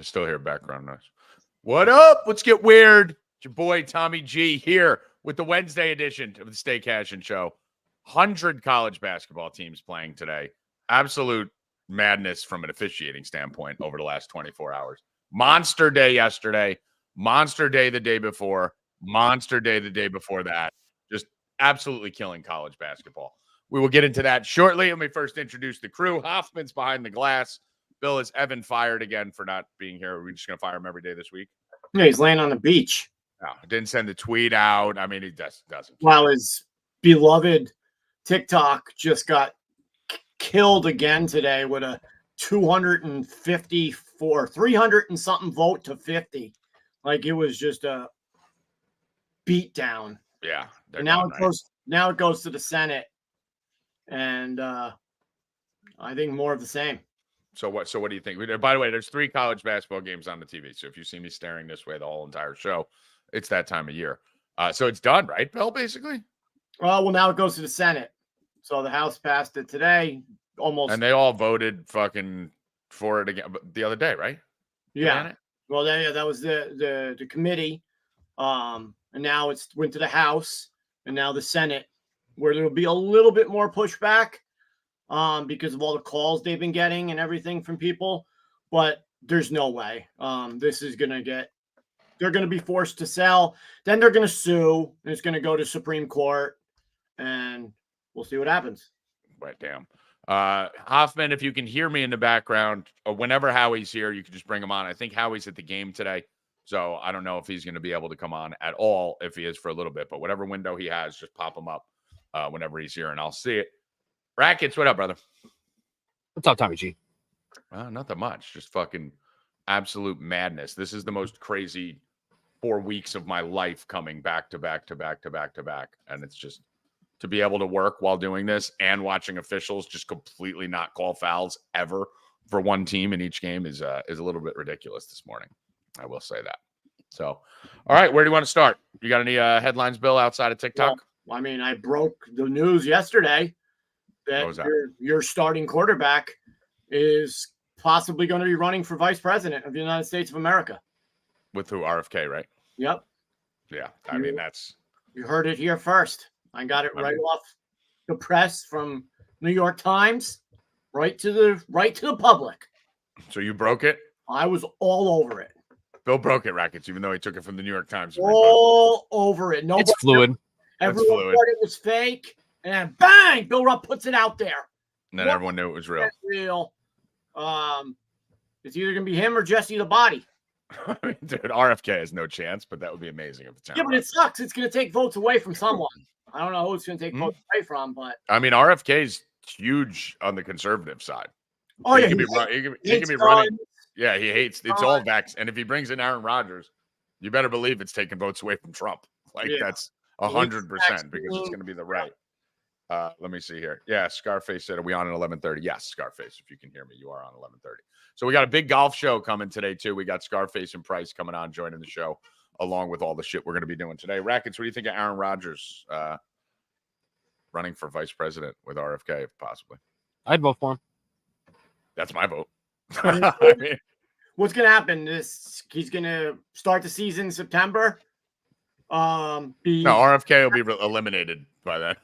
I still hear background noise. What up? Let's get weird. It's your boy Tommy G here with the Wednesday edition of the Stay Cashin show. 100 college basketball teams playing today. Absolute madness from an officiating standpoint over the last 24 hours. Monster day yesterday. Monster day the day before. Monster day the day before that. Just absolutely killing college basketball. We will get into that shortly. Let me first introduce the crew. Hoffman's behind the glass. Bill, is Evan fired again for not being here? Are we just going to fire him every day this week? Yeah, he's laying on the beach. No, didn't send the tweet out. I mean, he doesn't. While his beloved TikTok just got killed again today with a 254, 300 and something vote to 50. Like it was just a beat down. Yeah. And now it goes to the Senate. And I think more of the same. So what do you think? By the way, there's 3 college basketball games on the TV. So if you see me staring this way the whole entire show, it's that time of year. So it's done, right, Bill, basically? Well, now it goes to the Senate. So the House passed it today, almost. And they all voted fucking for it again the other day, right? Yeah. Well, that was the committee. And now it's went to the House and now the Senate, where there will be a little bit more pushback. Because of all the calls they've been getting and everything from people, but there's no way. This is going to they're going to be forced to sell. Then they're going to sue, and it's going to go to Supreme Court, and we'll see what happens. Right, damn. Hoffman, if you can hear me in the background, or whenever Howie's here, you can just bring him on. I think Howie's at the game today, so I don't know if he's going to be able to come on at all, if he is for a little bit, but whatever window he has, just pop him up whenever he's here, and I'll see it. Rackets, what up, brother? What's up, Tommy G? Nothing much. Just fucking absolute madness. This is the most crazy 4 weeks of my life coming back to back to back to back to back. And it's just to be able to work while doing this and watching officials just completely not call fouls ever for one team in each game is a little bit ridiculous this morning. I will say that. So, all right, where do you want to start? You got any headlines, Bill, outside of TikTok? Well, I mean, I broke the news yesterday that your starting quarterback is possibly going to be running for vice president of the United States of America. With who? RFK, right? Yep. Yeah. I mean, you heard it here first. I got it off the press from New York Times, right to the public. So you broke it? I was all over it. Bill broke it, Rackets, even though he took it from the New York Times. All over it. It's fluid. Everyone thought it was fake. And then bang, Bill Rupp puts it out there. And then everyone knew it was real. Real. It's either going to be him or Jesse the Body. I mean, dude, RFK has no chance, but that would be amazing if it's Yeah, but it sucks. It's going to take votes away from someone. I don't know who it's going to take votes away from, but I mean, RFK's huge on the conservative side. Oh, he yeah. Can be running. Yeah, he hates it's all vax. And if he brings in Aaron Rodgers, you better believe it's taking votes away from Trump. That's 100% because it's going to be the right. Let me see here. Yeah, Scarface said, are we on at 11:30? Yes, Scarface, if you can hear me, you are on 11:30. So we got a big golf show coming today, too. We got Scarface and Price coming on, joining the show, along with all the shit we're going to be doing today. Rackets, what do you think of Aaron Rodgers running for vice president with RFK, if possibly? I'd vote for him. That's my vote. I mean, what's going to happen? He's going to start the season in September. No, RFK will be eliminated by then.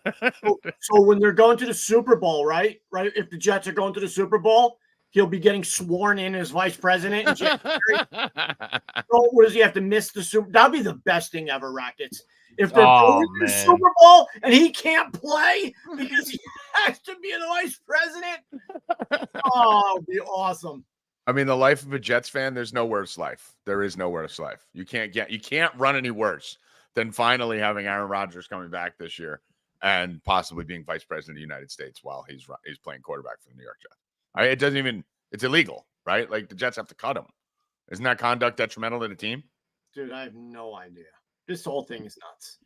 So when they're going to the Super Bowl, right? If the Jets are going to the Super Bowl, he'll be getting sworn in as vice president in January. So what does he have to miss the Super? That'd be the best thing ever, Rackets. If they're going to the Super Bowl and he can't play because he has to be the vice president, it'd be awesome. I mean, the life of a Jets fan, there's no worse life. There is no worse life. You can't run any worse than finally having Aaron Rodgers coming back this year and possibly being vice president of the United States while he's playing quarterback for the New York Jets. It's illegal, right? Like the Jets have to cut him. Isn't that conduct detrimental to the team? Dude, I have no idea. This whole thing is nuts.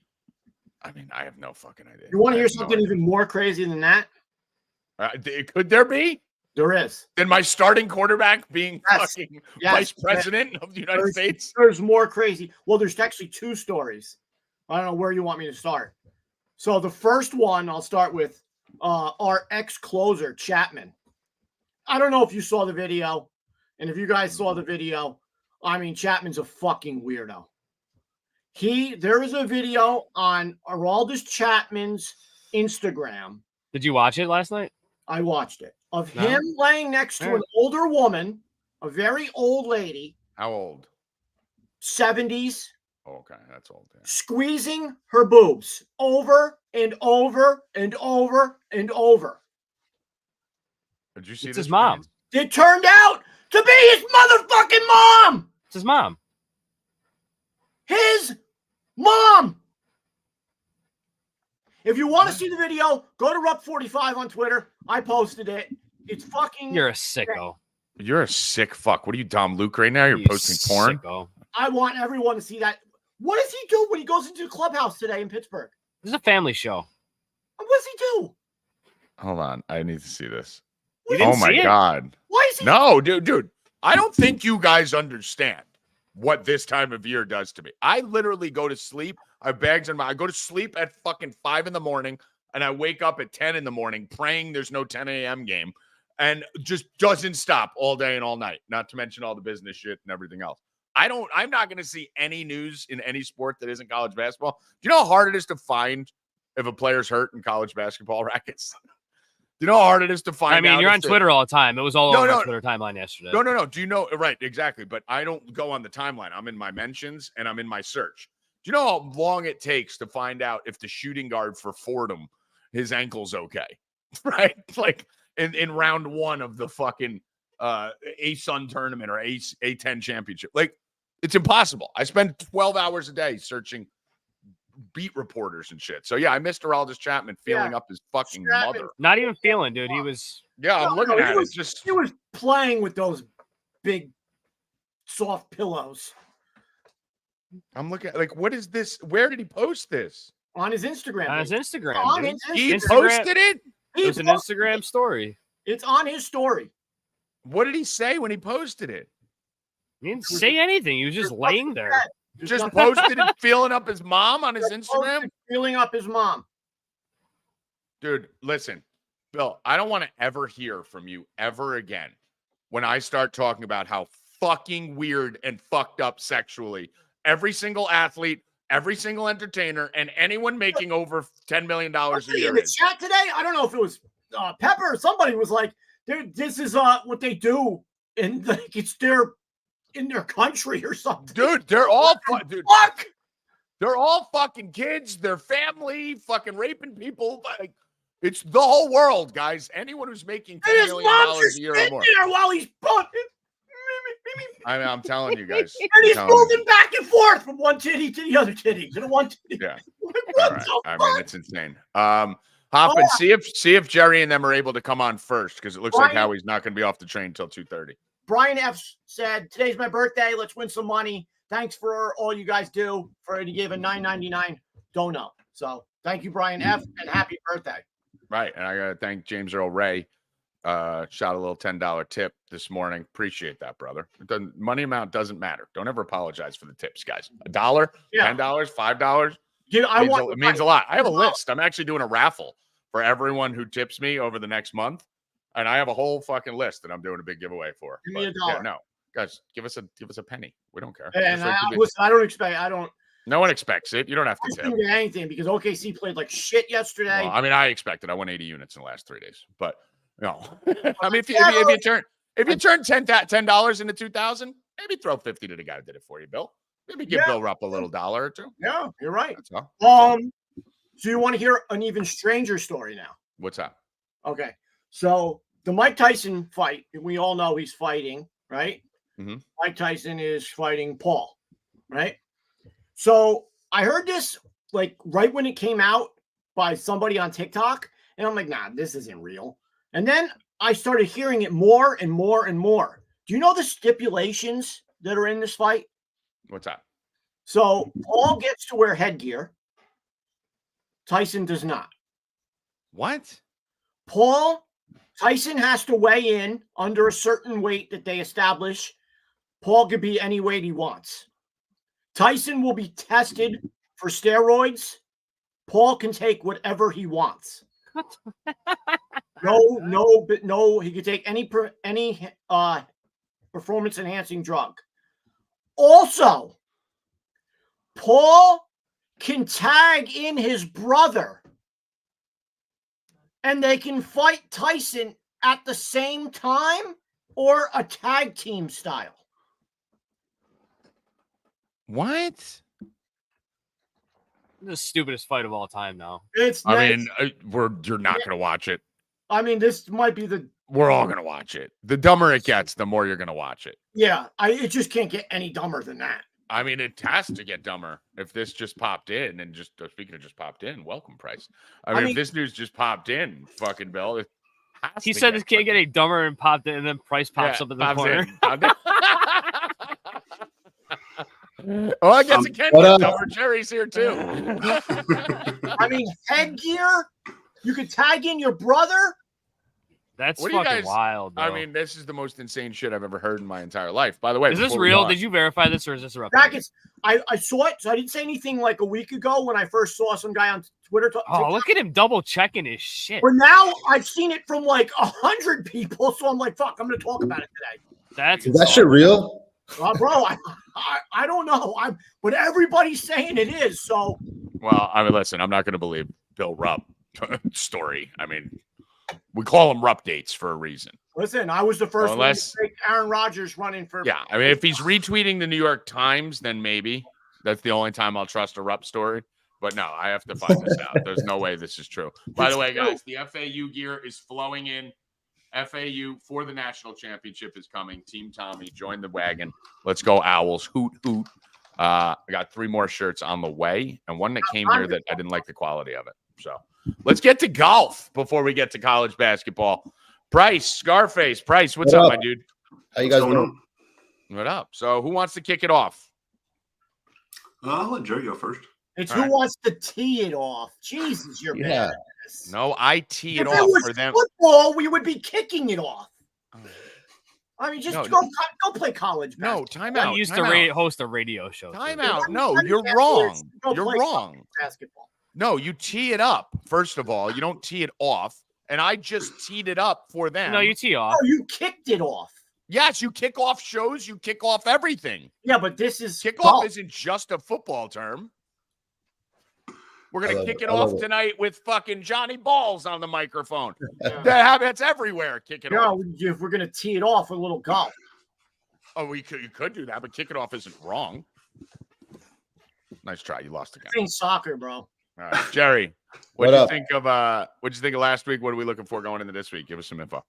I mean, I have no fucking idea. You want to hear something even more crazy than that? Could there be? There is. Than my starting quarterback being fucking vice president of the United States? There's more crazy. Well, there's actually 2 stories. I don't know where you want me to start. So the first one, I'll start with our ex-closer, Chapman. I don't know if you saw the video, And if you guys saw the video, I mean, Chapman's a fucking weirdo. There is a video on Aroldis Chapman's Instagram. Did you watch it last night? I watched it. Of him laying next to an older woman, a very old lady. How old? 70s. Oh, okay, that's old. Yeah. Squeezing her boobs over and over and over and over. Did you see It's this? his mom. It turned out to be his motherfucking mom. It's his mom. His mom. If you want to see the video, go to Rupp45 on Twitter. I posted it. It's fucking. You're a sicko. You're a sick fuck. What are you, Dom Luke, right now? You're You posting porn? sicko. I want everyone to see that. What does he do when he goes into the clubhouse today in Pittsburgh? This is a family show. What does he do? Hold on. I need to see this. You didn't Oh, my see it? God. Why is he? No, dude. I don't think you guys understand what this time of year does to me. I literally go to sleep. I have bags in my. I go to sleep at fucking 5 in the morning, and I wake up at 10 in the morning praying there's no 10 a.m. game, and just doesn't stop all day and all night. Not to mention all the business shit and everything else. I'm not going to see any news in any sport that isn't college basketball. Do you know how hard it is to find if a player's hurt in college basketball rackets? Do you know how hard it is to find? I mean, out you're if on Twitter all the time. It was all over No. my Twitter timeline yesterday. No. Do you know? Right, exactly. But I don't go on the timeline. I'm in my mentions and I'm in my search. Do you know how long it takes to find out if the shooting guard for Fordham, his ankle's okay? Right? Like in round 1 of the fucking A-Sun tournament or A10 championship. Like, it's impossible. I spend 12 hours a day searching beat reporters and shit. So, yeah, I missed Aroldis Chapman feeling up his fucking mother. Not even feeling, dude. He was. Yeah, I'm looking at it. Just He was playing with those big, soft pillows I'm looking at, like, what is this? Where did he post this? on his Instagram. On his page. Instagram. On dude. his He Instagram. posted it? It was an Instagram story. It's on his story. What did he say when he posted it? He didn't say anything. He was just laying there. Just posted it feeling up his mom on his Instagram? Feeling up his mom. Dude, listen, Bill, I don't want to ever hear from you ever again when I start talking about how fucking weird and fucked up sexually every single athlete, every single entertainer, and anyone making over $10 million a year In the is. chat today, I don't know if it was Pepper or somebody was like, this is what they do, and like it's in their country or something. Dude, they're all dude. Fuck. They're all fucking kids. They're family, fucking raping people. Like, it's the whole world, guys. Anyone who's making $10 And his million mom's a just year or sitting more. there while he's bumping. I mean, I'm telling you guys. And he's I'm telling you. moving back and forth from one titty to the other titty to the one titty. Yeah. What All the right. fuck? I mean, it's insane. Hoffman, see if Jerry and them are able to come on first, because it looks like Brian- Howie's not going to be off the train until 2:30. Brian F said, "Today's my birthday. Let's win some money. Thanks for all you guys do." He gave a $9.99 donut. So thank you, Brian F, and happy birthday. Right. And I got to thank James Earl Ray. Shot a little $10 tip this morning. Appreciate that, brother. Money amount doesn't matter. Don't ever apologize for the tips, guys. $1, Yeah. $10, $5. Dude, It means a lot. I have a list. I'm actually doing a raffle for everyone who tips me over the next month. And I have a whole fucking list that I'm doing a big giveaway for. Give me But, $1. yeah, no. Guys, give us a penny. We don't care. And Just like you do. listen, I don't No one expects it. You don't have to tip. do anything because OKC played like shit yesterday. Well, I mean, I expected. I won 80 units in the last 3 days, but no. I mean, if you turn $10 into 2,000, maybe throw 50 to the guy who did it for you, Bill. Maybe give Bill Rupp a little $1 or $2. Yeah, you're right. That's all. So you want to hear an even stranger story now? What's up? Okay. So the Mike Tyson fight, we all know he's fighting, right? Mhm. Mike Tyson is fighting Paul, right? So I heard this like right when it came out by somebody on TikTok, and I'm like, nah, this isn't real. And then I started hearing it more and more and more. Do you know the stipulations that are in this fight? What's up? So Paul gets to wear headgear. Tyson does not. What? Tyson has to weigh in under a certain weight that they establish. Paul could be any weight he wants. Tyson will be tested for steroids. Paul can take whatever he wants. No, he could take any performance-enhancing drug. Also, Paul can tag in his brother, and they can fight Tyson at the same time or a tag team style. What? The stupidest fight of all time now. It's I next. mean, you're not going to watch it. I mean, this might be the. We're all going to watch it. The dumber it gets, the more you're going to watch it. Yeah, it just can't get any dumber than that. I mean, it has to get dumber if this just popped in. And just speaking of just popped in, welcome, Price. I mean, if this news just popped in, fucking Bill. He said this can't get any dumber and popped in, and then Price pops up in the corner. Well, I guess it can get dumber. Jerry's here too. I mean, headgear. You could tag in your brother. That's fucking wild. Bro. I mean, this is the most insane shit I've ever heard in my entire life. By the way, is this real? Did you verify this, or is this a Rupp? Rackets. I saw it, so I didn't say anything like a week ago when I first saw some guy on Twitter. Look at him double checking his shit. But now I've seen it from like 100 people, so I'm like, fuck, I'm going to talk about it today. Is that shit real? Bro, I don't know. But everybody's saying it is. So, well, I mean, listen, I'm not going to believe Bill Rupp story. I mean, we call them Rupp dates for a reason. Listen, I was the first one to take Aaron Rodgers running for. Yeah, I mean, if he's retweeting the New York Times, then maybe that's the only time I'll trust a Rupp story. But no, I have to find this out. There's no way this is true. By the way, guys, the FAU gear is flowing in. FAU for the national championship is coming. Team Tommy, join the wagon. Let's go, Owls. Hoot, hoot. I got 3 more shirts on the way, and one that came here that I didn't like the quality of it. So let's get to golf before we get to college basketball. Price, Scarface. Price, what's up, my dude? How you guys doing? What up? So who wants to kick it off? I'll let Jerry go first. It's who wants to tee it off. Jesus, you're bad. No, I tee it off for them. Football, we would be kicking it off. I mean, just go play college basketball. No, time out. I used to host a radio show. Time out. No, you're wrong. You're wrong. Basketball. No, you tee it up. First of all, you don't tee it off. And I just teed it up for them. No, you tee off. Oh, you kicked it off. Yes, you kick off shows. You kick off everything. Yeah, but this is kickoff isn't just a football term. We're going to kick it off tonight with fucking Johnny Balls on the microphone. That's everywhere. Kick it off. No, if we're going to tee it off, a little golf. Oh, you could do that, but kick it off isn't wrong. Nice try. You lost again. It's soccer, bro. All right, Jerry, what'd you think of last week? What are we looking for going into this week? Give us some info.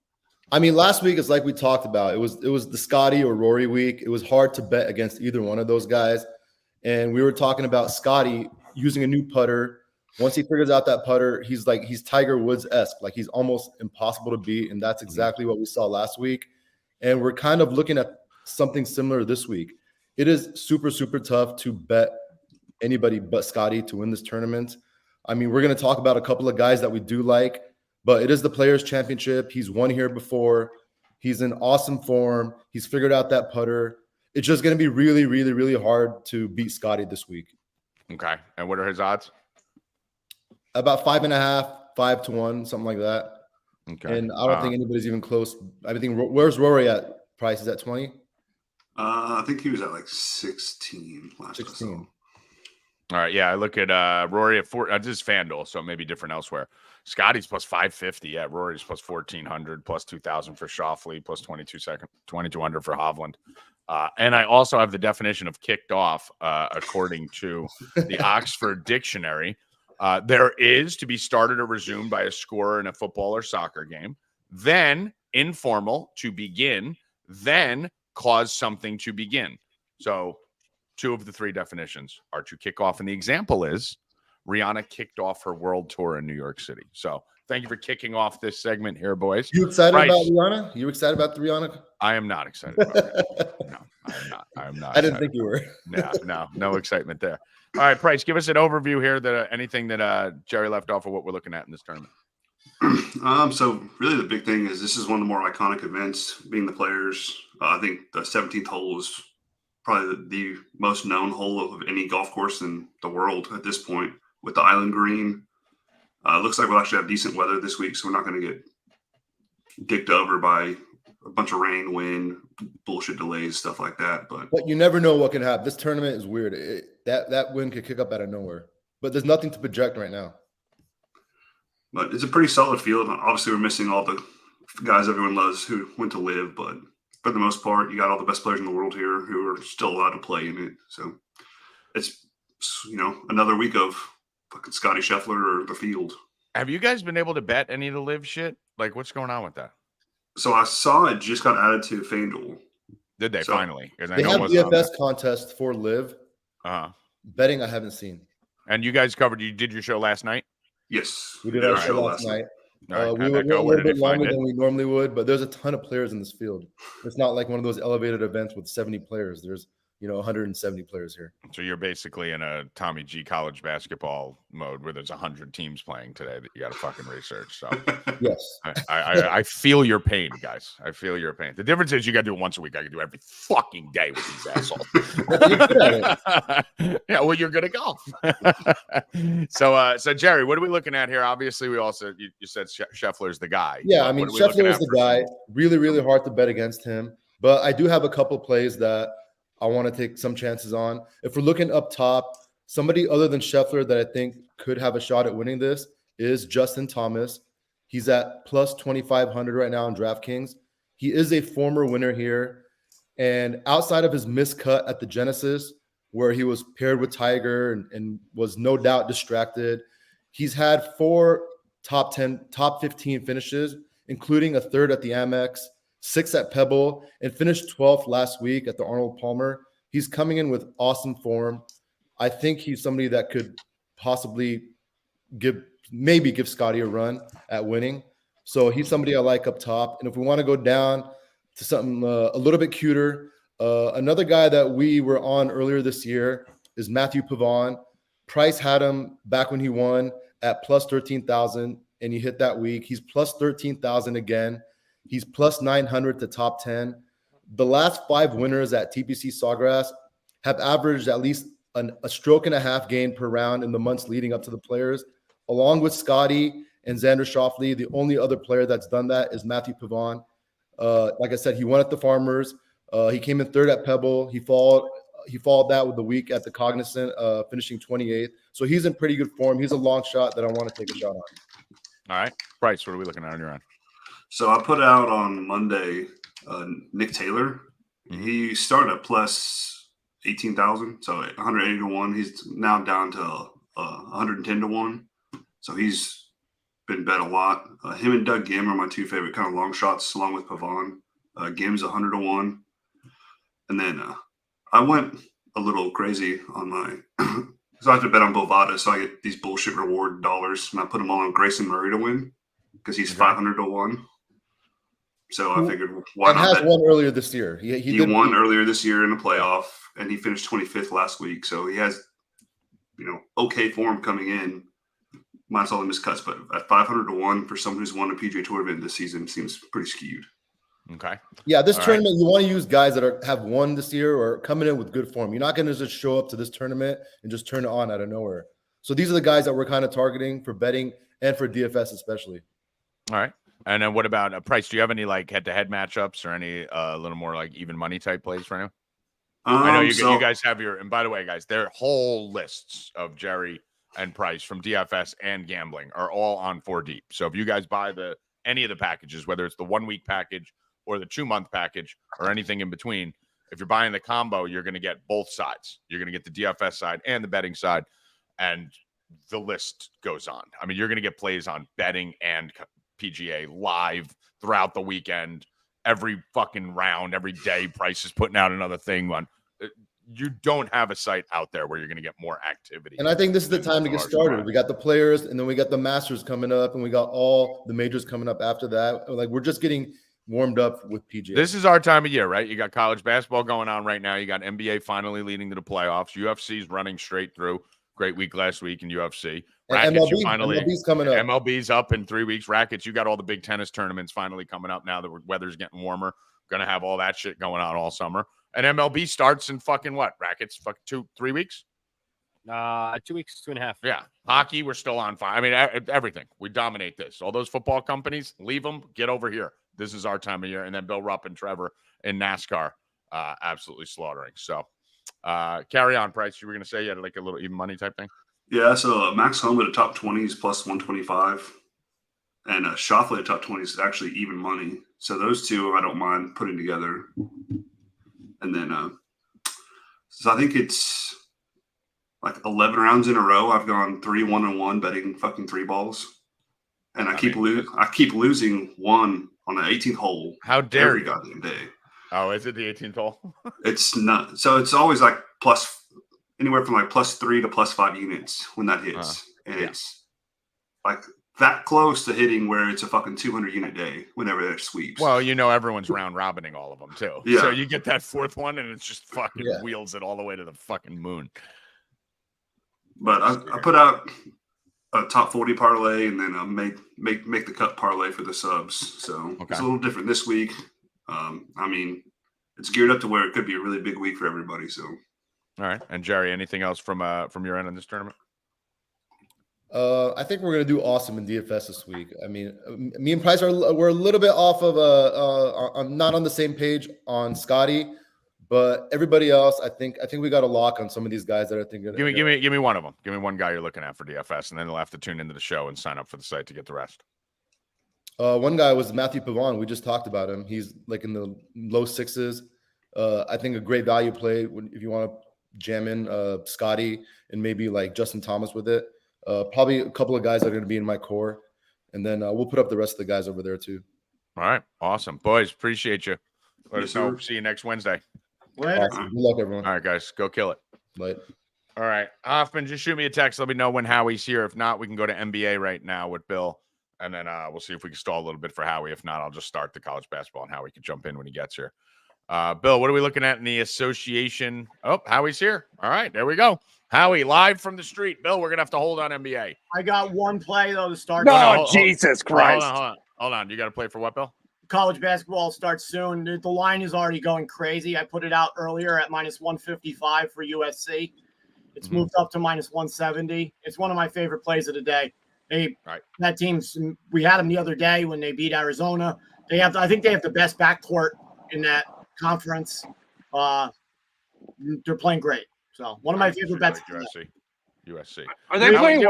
I mean, last week is like we talked about. It was the Scotty or Rory week. It was hard to bet against either one of those guys. And we were talking about Scotty using a new putter. Once he figures out that putter, he's Tiger Woods-esque. Like he's almost impossible to beat. And that's exactly what we saw last week. And we're kind of looking at something similar this week. It is super, super tough to bet anybody but Scotty to win this tournament. I mean, we're going to talk about a couple of guys that we do like, but it is the Players' Championship. He's won here before. He's in awesome form. He's figured out that putter. It's just going to be really, really, really hard to beat Scotty this week. Okay. And what are his odds? About 5.5, 5-1, something like that. Okay. And I don't think anybody's even close. I think where's Rory at? Price is at 20? I think he was at like 16 last 16. All right, yeah, I look at Rory at 4. This is FanDuel, so it may be different elsewhere. Scotty's plus 550. Yeah, Rory's plus 1,400, plus 2,000 for Schauffele, plus 2,200 for Hovland. And I also have the definition of kicked off according to the Oxford Dictionary. There is to be started or resumed by a scorer in a football or soccer game, then informal to begin, then cause something to begin. So 2 of the 3 definitions are to kick off. And the example is Rihanna kicked off her world tour in New York City. So thank you for kicking off this segment here, boys. You excited about Rihanna? You excited about the Rihanna? I am not excited about it. No, I am not. I didn't think you were. No excitement there. All right, Price, give us an overview here. Anything that Jerry left off of what we're looking at in this tournament. So really the big thing is this is one of the more iconic events, being the Players. I think the 17th hole is probably the most known hole of any golf course in the world at this point, with the island green. Looks like we'll actually have decent weather this week, so we're not going to get dicked over by a bunch of rain, wind, bullshit delays, stuff like that. But you never know what can happen. This tournament is weird. That wind could kick up out of nowhere. But there's nothing to project right now. But it's a pretty solid field. Obviously, we're missing all the guys everyone loves who went to live, but for the most part, you got all the best players in the world here who are still allowed to play in it. So it's, another week of fucking Scotty Scheffler or the field. Have you guys been able to bet any of the live shit? Like, what's going on with that? So I saw it just got added to FanDuel. Did they finally? They have DFS contest for live. Betting I haven't seen. And you guys you did your show last night? Yes. We did our show last night. Right, we went a little bit longer than we normally would, but there's a ton of players in this field. It's not like one of those elevated events with 70 players. There's 170 players here. So you're basically in a Tommy G college basketball mode where there's 100 teams playing today that you got to fucking research. So yes, I feel your pain, guys. I feel your pain. The difference is you got to do it once a week. I can do every fucking day with these assholes. Yeah, well, you're good at golf. So Jerry, what are we looking at here? Obviously, we also you said Scheffler's the guy. Yeah, I mean Scheffler is the guy. Really, really hard to bet against him. But I do have a couple plays that I want to take some chances on. If we're looking up top, somebody other than Scheffler that I think could have a shot at winning this is Justin Thomas. He's at plus 2,500 right now on DraftKings. He is a former winner here. And outside of his missed cut at the Genesis, where he was paired with Tiger and was no doubt distracted, he's had 4 top 15 finishes, including a third at the Amex, 6 at Pebble, and finished 12th last week at the Arnold Palmer. He's coming in with awesome form. I think he's somebody that could possibly give Scotty a run at winning. So he's somebody I like up top. And if we want to go down to something a little bit cuter, another guy that we were on earlier this year is Matthew Pavon. Price had him back when he won at plus 13,000, and he hit that week. He's plus 13,000 again. He's plus 900 to top 10. The last 5 winners at TPC Sawgrass have averaged at least a stroke and a half gain per round in the months leading up to the players. Along with Scotty and Xander Schauffele, the only other player that's done that is Matthew Pavon. Like I said, he won at the Farmers. He came in 3rd at Pebble. He followed that with the week at the Cognizant, finishing 28th. So he's in pretty good form. He's a long shot that I want to take a shot on. All right. Bryce, what are we looking at on your end? So I put out on Monday Nick Taylor. He started at plus 18,000, so 180 to 1. He's now down to 110 to 1. So he's been bet a lot. Him and Doug Gim are my 2 favorite kind of long shots, along with Pavon. Gim's 100 to 1. And then I went a little crazy on my so I have to bet on Bovada, so I get these bullshit reward dollars, and I put them all on Grayson Murray to win because he's 500 to 1. So I figured, why not? He has won earlier this year. He won earlier this year in the playoff, and he finished 25th last week. So he has, okay form coming in. Minus all the miscuts, but at 500 to 1 for someone who's won a PGA Tour event this season seems pretty skewed. Okay. Yeah, this tournament, you want to use guys that have won this year or coming in with good form. You're not going to just show up to this tournament and just turn it on out of nowhere. So these are the guys that we're kind of targeting for betting and for DFS especially. All right. And then what about Price? Do you have any like head-to-head matchups or any little more like even money type plays for now? I know you guys have and by the way, guys, there are whole lists of Jerry and Price from DFS and gambling are all on 4Deep. So if you guys buy any of the packages, whether it's the 1-week package or the 2-month package or anything in between, if you're buying the combo, you're going to get both sides. You're going to get the DFS side and the betting side, and the list goes on. I mean, you're going to get plays on betting and PGA live throughout the weekend, every fucking round, every day. Price is putting out another thing on. You don't have a site out there where you're going to get more activity. And I think this is the time to get started. We got the players, and then we got the Masters coming up, and we got all the majors coming up after that. Like, we're just getting warmed up with PGA. This is our time of year, right? You got college basketball going on right now. You got NBA finally leading to the playoffs. UFC's running straight through. Great week last week in UFC. Rackets, MLB's coming up. MLB's up in 3 weeks. Rackets, you got all the big tennis tournaments finally coming up now that the weather's getting warmer. Going to have all that shit going on all summer. And MLB starts in fucking what? Rackets, 3 weeks? 2 weeks, 2.5. Yeah. Hockey, we're still on fire. I mean, everything. We dominate this. All those football companies, leave them, get over here. this is our time of year. And then Bill Rupp and Trevor in NASCAR, absolutely slaughtering. So carry on, Price. You were going to say you had like a little even money type thing? Yeah, so Max Homa at the top 20 is plus 125. And Shoffley at top 20 is actually even money. So those two, I don't mind putting together. And then, so I think it's like 11 rounds in a row. I've gone 3-1-1 betting fucking 3 balls. And I keep losing one on the 18th hole. How dare every you? goddamn day. Oh, is it the 18th hole? It's not. So it's always like anywhere from like +3 to +5 units when that hits. And it's like that close to hitting where it's a fucking 200 unit day whenever that sweeps. Well, everyone's round robining all of them too. Yeah. So you get that 4th one and it's just fucking wheels it all the way to the fucking moon. But I put out a top 40 parlay and then make the cut parlay for the subs. So It's a little different this week. I mean, it's geared up to where it could be a really big week for everybody. So, all right. And Jerry, anything else from your end on this tournament? I think we're gonna do awesome in DFS this week. I mean, me and Price we're a little bit off of I'm not on the same page on Scotty, but everybody else, I think we got a lock on some of these guys that I think. Give me one of them. Give me one guy you're looking at for DFS, and then they'll have to tune into the show and sign up for the site to get the rest. One guy was Matthew Pavon. We just talked about him. He's like in the low 6s. I think a great value play if you want to jam in Scotty and maybe like Justin Thomas with it. Probably a couple of guys that are going to be in my core, and then we'll put up the rest of the guys over there too. All right, awesome, boys. Appreciate you. Let us know. See you next Wednesday. Awesome. Good luck, everyone. All right, guys, go kill it. Bye. All right, Hoffman, just shoot me a text. Let me know when Howie's here. If not, we can go to NBA right now with Bill, and then we'll see if we can stall a little bit for Howie. If not, I'll just start the college basketball, and Howie can jump in when he gets here. Bill, what are we looking at in the association? Oh, Howie's here. All right, there we go. Howie, live from the street. Bill, we're going to have to hold on NBA. I got one play, though, to start. No, Jesus Christ. Hold on. You got to play for what, Bill? College basketball starts soon. The line is already going crazy. I put it out earlier at -155 for USC. It's moved up to -170. It's one of my favorite plays of the day. That team's, we had them the other day when they beat Arizona. I think they have the best backcourt in that conference. They're playing great. So one of my favorite bets. Like USC. Are they playing?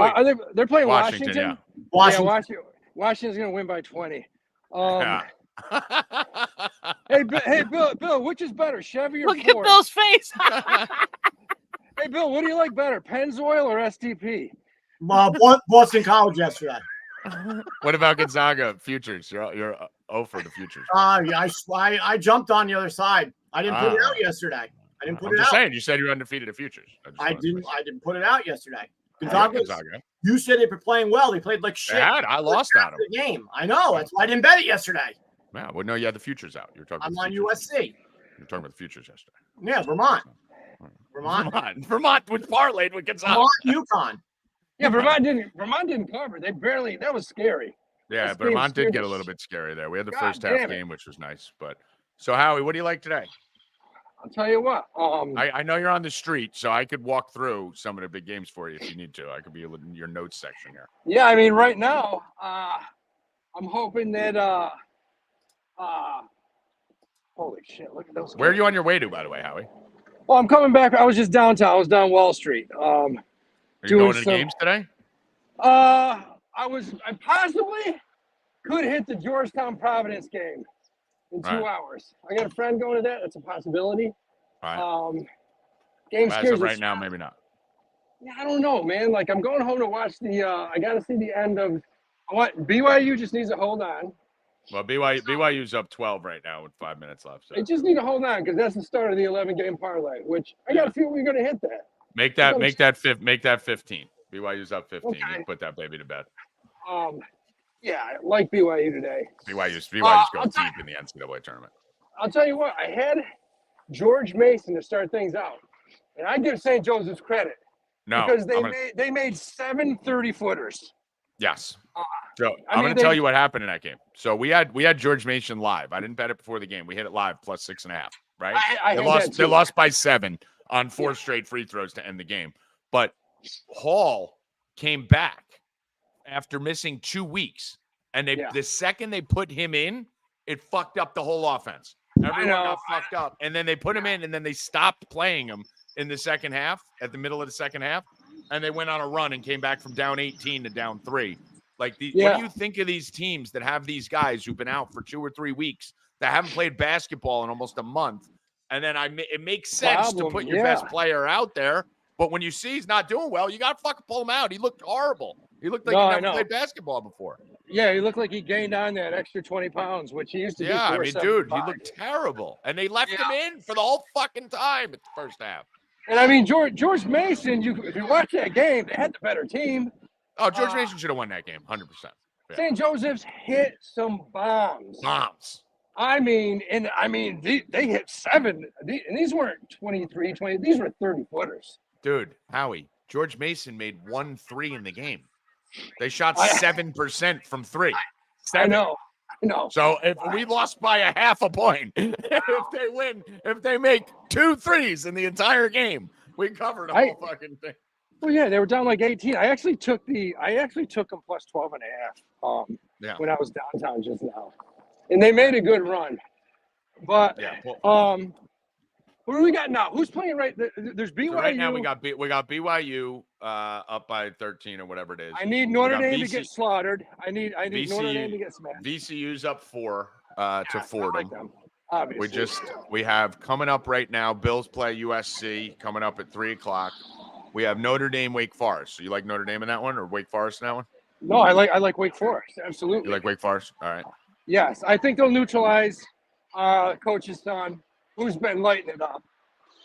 They're playing Washington. Yeah. Washington's going to win by 20. Hey, Bill, which is better, Chevy or Ford? Look at Bill's face. Hey, Bill, what do you like better, Pennzoil or STP? Boston College yesterday. What about Gonzaga futures? You're 0 for the futures. I jumped on the other side. I didn't put it out yesterday. I'm just saying. You said you're undefeated at futures. I didn't put it out yesterday. Gonzaga. You said they were playing well. They played like shit. I lost on them. The game. I know. That's why I didn't bet it yesterday. Yeah. Well, no, you had the futures out. You're talking. I'm on USC. You're talking about the futures yesterday. Yeah, Vermont, which parlayed with Gonzaga. UConn. Yeah, Vermont didn't cover. That was scary. Yeah, Vermont did get a little bit scary there. We had the first half game, which was nice. But so Howie, what do you like today? I'll tell you what. I know you're on the street, so I could walk through some of the big games for you if you need to. I could be in your notes section here. Yeah, I mean, right now, I'm hoping that. Holy shit! Look at those. Where are you on your way to, by the way, Howie? Well, I'm coming back. I was just downtown. I was down Wall Street. Are you going to the games today? I possibly could hit the Georgetown Providence game in 2 hours. I got a friend going to that. That's a possibility. Right. Game as of right now, maybe not. Yeah, I don't know, man. Like, I'm going home to watch I got to see the end of what BYU just needs to hold on. Well, BYU's up 12 right now with 5 minutes left. So. They just need to hold on because that's the start of the 11-game parlay, which I got a feeling we're going to hit that. Make that 15. BYU's up 15. Okay. You can put that baby to bed. Yeah, I like BYU today. BYU's going deep in the NCAA tournament. I'll tell you what, I had George Mason to start things out, and I give St. Joseph's credit. No, because they made 7 30-footers. Yes. So I'm going to tell you what happened in that game. So we had George Mason live. I didn't bet it before the game. We hit it live plus 6.5. Right? They lost by 7 on 4 straight free throws to end the game. But Hall came back after missing 2 weeks, and the second they put him in, it fucked up the whole offense. Everyone got fucked up. And then they put him in, and then they stopped playing him in the second half, at the middle of the second half, and they went on a run and came back from down 18 to down 3. Like, what do you think of these teams that have these guys who've been out for 2 or 3 weeks that haven't played basketball in almost a month? And then it makes sense to put your best player out there. But when you see he's not doing well, you got to fucking pull him out. He looked horrible. He looked like he never played basketball before. Yeah, he looked like he gained on that extra 20 pounds, which he used to do. Yeah, I mean, dude, he looked terrible. And they left him in for the whole fucking time at the first half. And I mean, George Mason, if you watch that game, they had the better team. Oh, George Mason should have won that game, 100%. Yeah. St. Joseph's hit some bombs. I mean, they hit 7. And these weren't 23, 20. These were 30-footers. Dude, Howie, George Mason made 1 3 in the game. They shot 7% from 3. 7. I know. So if we lost by a half a point, if they make 2 threes in the entire game, we covered the whole fucking thing. Well, yeah, they were down like 18. I actually took them plus 12.5 when I was downtown just now. And they made a good run. But who do we got now? Who's playing right? There's BYU. So right now we got BYU up by 13 or whatever it is. I need Notre Dame to get slaughtered. I need Notre Dame to get smashed. VCU's up 4 to Fordham. Obviously. We have coming up right now. Bills play USC coming up at 3:00. We have Notre Dame, Wake Forest. So you like Notre Dame in that one, or Wake Forest in that one? No, I like Wake Forest. Absolutely. You like Wake Forest? All right. Yes, I think they'll neutralize Coach's son, who's been lighting it up.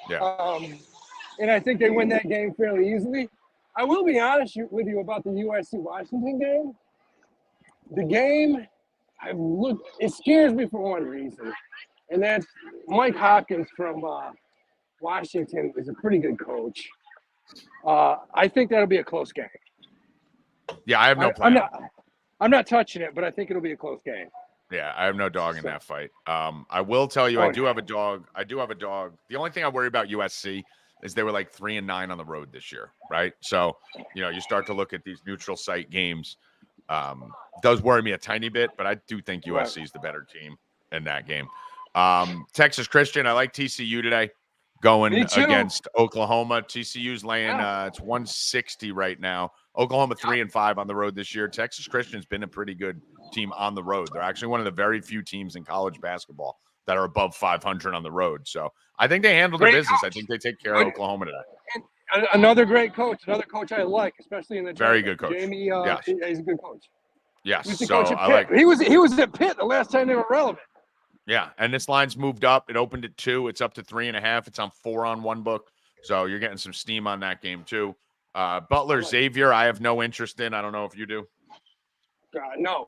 Yeah. And I think they win that game fairly easily. I will be honest with you about the USC-Washington game. The game, it scares me for one reason, and that's Mike Hopkins from Washington is a pretty good coach. I think that'll be a close game. Yeah, I have no plan. I'm not touching it, but I think it'll be a close game. Yeah, I have no dog in that fight. I will tell you, I do have a dog. The only thing I worry about USC is they were like 3-9 on the road this year, right? So, you start to look at these neutral site games. Does worry me a tiny bit, but I do think USC is the better team in that game. Texas Christian, I like TCU today going against Oklahoma. TCU's laying it's 160 right now. Oklahoma 3-5 on the road this year. Texas Christian's been a pretty good team on the road. They're actually one of the very few teams in college basketball that are above 500 on the road. So I think they handle their business. I think they take care of Oklahoma today. And another great coach, another coach I like, especially in the very good coach. Jamie, yes. He's a good coach. Yes, so I like. He was at Pitt the last time they were relevant. Yeah, and this line's moved up. It opened at 2. It's up to 3.5. It's on 4 on one book. So you're getting some steam on that game too. Butler Xavier, I have no interest in. I don't know if you do. No,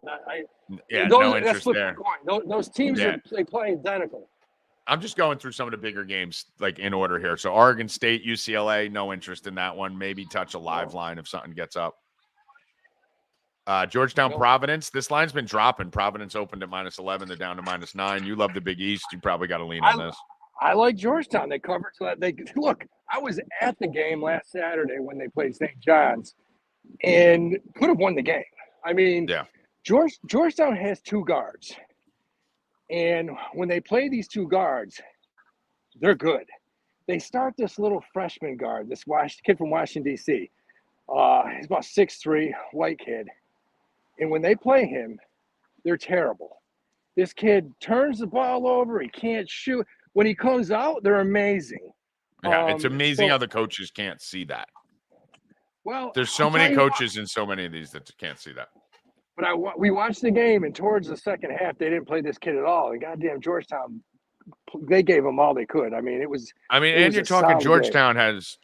no interest there. Those teams they play identical. I'm just going through some of the bigger games like in order here. So Oregon State, UCLA, no interest in that one. Maybe touch a live line if something gets up. Georgetown, Providence. This line's been dropping. Providence opened at -11. They're down to -9. You love the Big East. You probably got to lean on this. I like Georgetown. They covered so that they look. I was at the game last Saturday when they played St. John's, and could have won the game. I mean, Georgetown has 2 guards, and when they play these 2 guards, they're good. They start this little freshman guard, this kid from Washington D.C. He's about 6'3", white kid, and when they play him, they're terrible. This kid turns the ball over. He can't shoot. When he comes out, they're amazing. Yeah, it's amazing how the coaches can't see that. Well, there's so many coaches in so many of these that can't see that. But we watched the game, and towards the second half, they didn't play this kid at all. And goddamn Georgetown, they gave them all they could. I mean, it was. I mean, and you're talking Georgetown has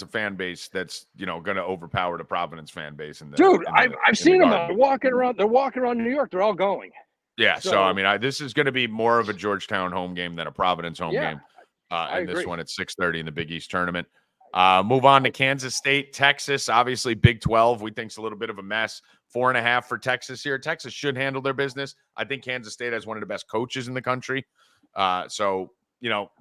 a fan base that's going to overpower the Providence fan base. I've seen them. They're walking around New York. They're all going. Yeah, so I mean, this is going to be more of a Georgetown home game than a Providence home game. And this one at 6:30 in the Big East tournament. Move on to Kansas State, Texas. Obviously, Big 12 we think's a little bit of a mess. 4.5 for Texas here. Texas should handle their business. I think Kansas State has one of the best coaches in the country. So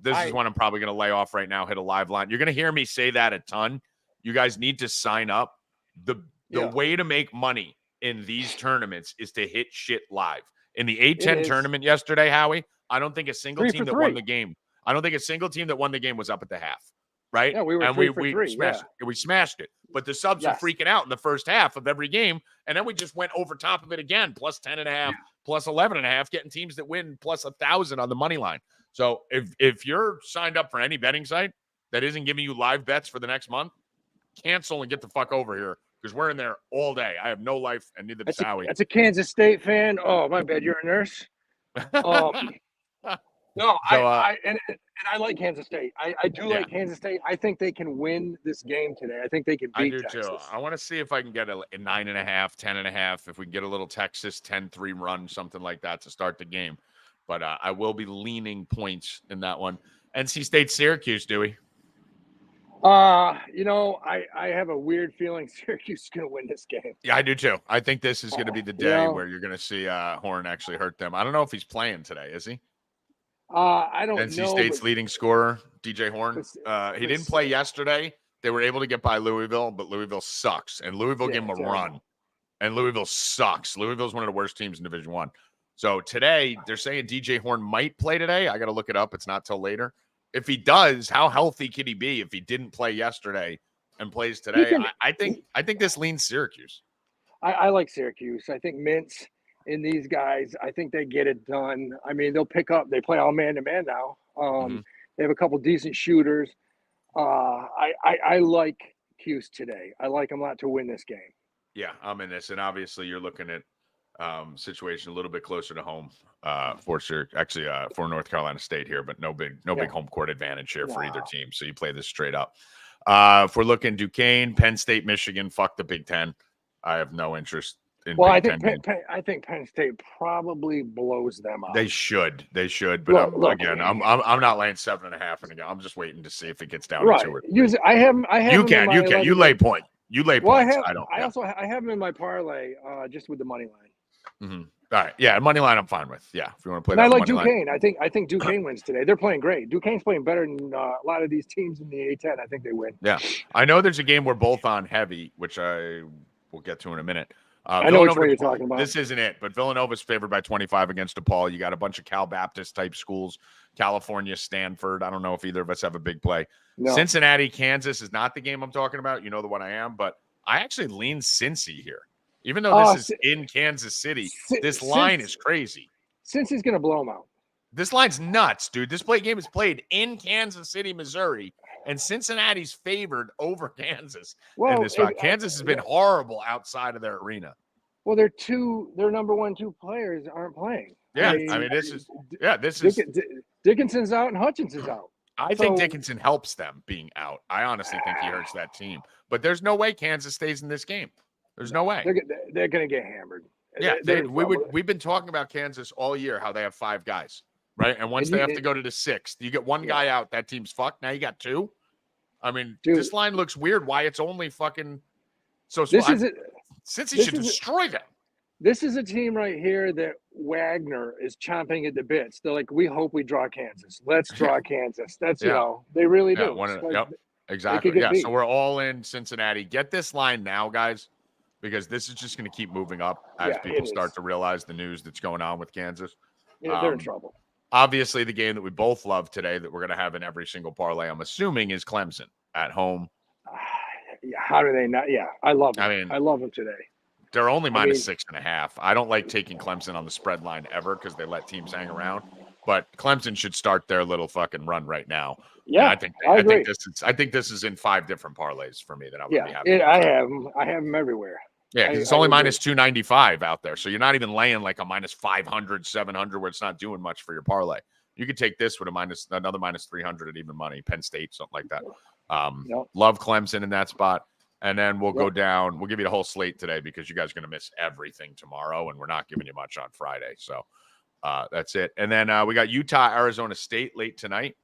this is one I'm probably going to lay off right now. Hit a live line. You're going to hear me say that a ton. You guys need to sign up. The way to make money in these tournaments is to hit shit live. In the A-10 tournament yesterday, Howie, I don't think a single 3 team for that won 3. the game. I don't think a single team that won the game was up at the half. Right? Yeah, we were and 3 for 3. Smashed it. We smashed it. But the subs were freaking out in the first half of every game. And then we just went over top of it again, plus 10.5, plus 11.5, getting teams that win plus 1,000 on the money line. So if you're signed up for any betting site that isn't giving you live bets for the next month, cancel and get the fuck over here because we're in there all day. I have no life, and neither does Howie. That's a Kansas State fan. Oh, my bad. You're a nurse. No, so, I like Kansas State. I do like Kansas State. I think they can win this game today. I think they can beat Texas. Too. I want to see if I can get a 9.5, 10.5. If we can get a little Texas 10-3 run, something like that to start the game. But I will be leaning points in that one. NC State, Syracuse, Dewey. I have a weird feeling Syracuse is going to win this game. Yeah, I do too. I think this is going to be the day where you're going to see Horn actually hurt them. I don't know if he's playing today. Is he? I don't know. NC State's leading scorer, DJ Horn. He didn't play yesterday. They were able to get by Louisville, but Louisville sucks. And Louisville gave them a run. And Louisville sucks. Louisville's one of the worst teams in Division I. So today, they're saying DJ Horn might play today. I got to look it up. It's not till later. If he does, how healthy could he be if he didn't play yesterday and plays today? I think this leans Syracuse. I like Syracuse. I think Mintz and these guys, I think they get it done. I mean, they'll pick up. They play all man-to-man now. They have a couple decent shooters. I like Cuse today. I like them a lot to win this game. Yeah, I'm in this. And obviously, you're looking at situation a little bit closer to home for North Carolina State here, but no big home court advantage here for either team. So you play this straight up. If we're looking Duquesne, Penn State, Michigan, fuck the Big Ten. I have no interest in Big Ten. I think Penn State probably blows them up. They should, but I'm not laying 7.5 in the game. I'm just waiting to see if it gets down to 2 or 3. I have. You can. You lay point. You lay points. I have them in my parlay just with the money line. Mm-hmm. All right. Yeah. Money line, I'm fine with. Yeah. If you want to play and that. I like Duquesne. I think Duquesne wins today. They're playing great. Duquesne's playing better than a lot of these teams in the A-10. I think they win. Yeah. I know there's a game we're both on heavy, which I will get to in a minute. I know which one you're talking about. This isn't it, but Villanova's favored by 25 against DePaul. You got a bunch of Cal Baptist type schools, California, Stanford. I don't know if either of us have a big play. No. Cincinnati, Kansas is not the game I'm talking about. You know the one I am, but I actually lean Cincy here. Even though this is in Kansas City, this line is crazy. Cincy's going to blow them out. This line's nuts, dude. This game is played in Kansas City, Missouri, and Cincinnati's favored over Kansas in this spot. Kansas has been horrible outside of their arena. Well, their number 1, 2 players aren't playing. Yeah, this is Dickinson's out and Hutchinson's out. I think Dickinson helps them being out. I honestly think he hurts that team. But there's no way Kansas stays in this game. There's no way. They're going to get hammered. Yeah, we've been talking about Kansas all year, how they have 5 guys, right? And once they have to go to the 6th, you get 1 guy out, that team's fucked. Now you got 2. I mean, this line looks weird. Why it's only fucking so small. Cincy should destroy them. This is a team right here that Wagner is chomping at the bits. They're like, we hope we draw Kansas. Let's draw Kansas. That's, they really do. Exactly. Yeah, so we're all in Cincinnati. Get this line now, guys, because this is just going to keep moving up as people start to realize the news that's going on with Kansas. They're in trouble. Obviously, the game that we both love today that we're going to have in every single parlay, I'm assuming, is Clemson at home. How do they not? Yeah, I love them. I love them today. They're only minus 6.5. I don't like taking Clemson on the spread line ever because they let teams hang around. But Clemson should start their little fucking run right now. Yeah, I think this is in 5 different parlays for me that I would be happy. I have them everywhere. Yeah, because it's only minus 295 out there. So you're not even laying like a minus 500, 700 where it's not doing much for your parlay. You could take this with another minus 300 at even money, Penn State, something like that. Love Clemson in that spot. And then we'll go down. We'll give you the whole slate today because you guys are going to miss everything tomorrow, and we're not giving you much on Friday. So that's it. And then we got Utah, Arizona State late tonight.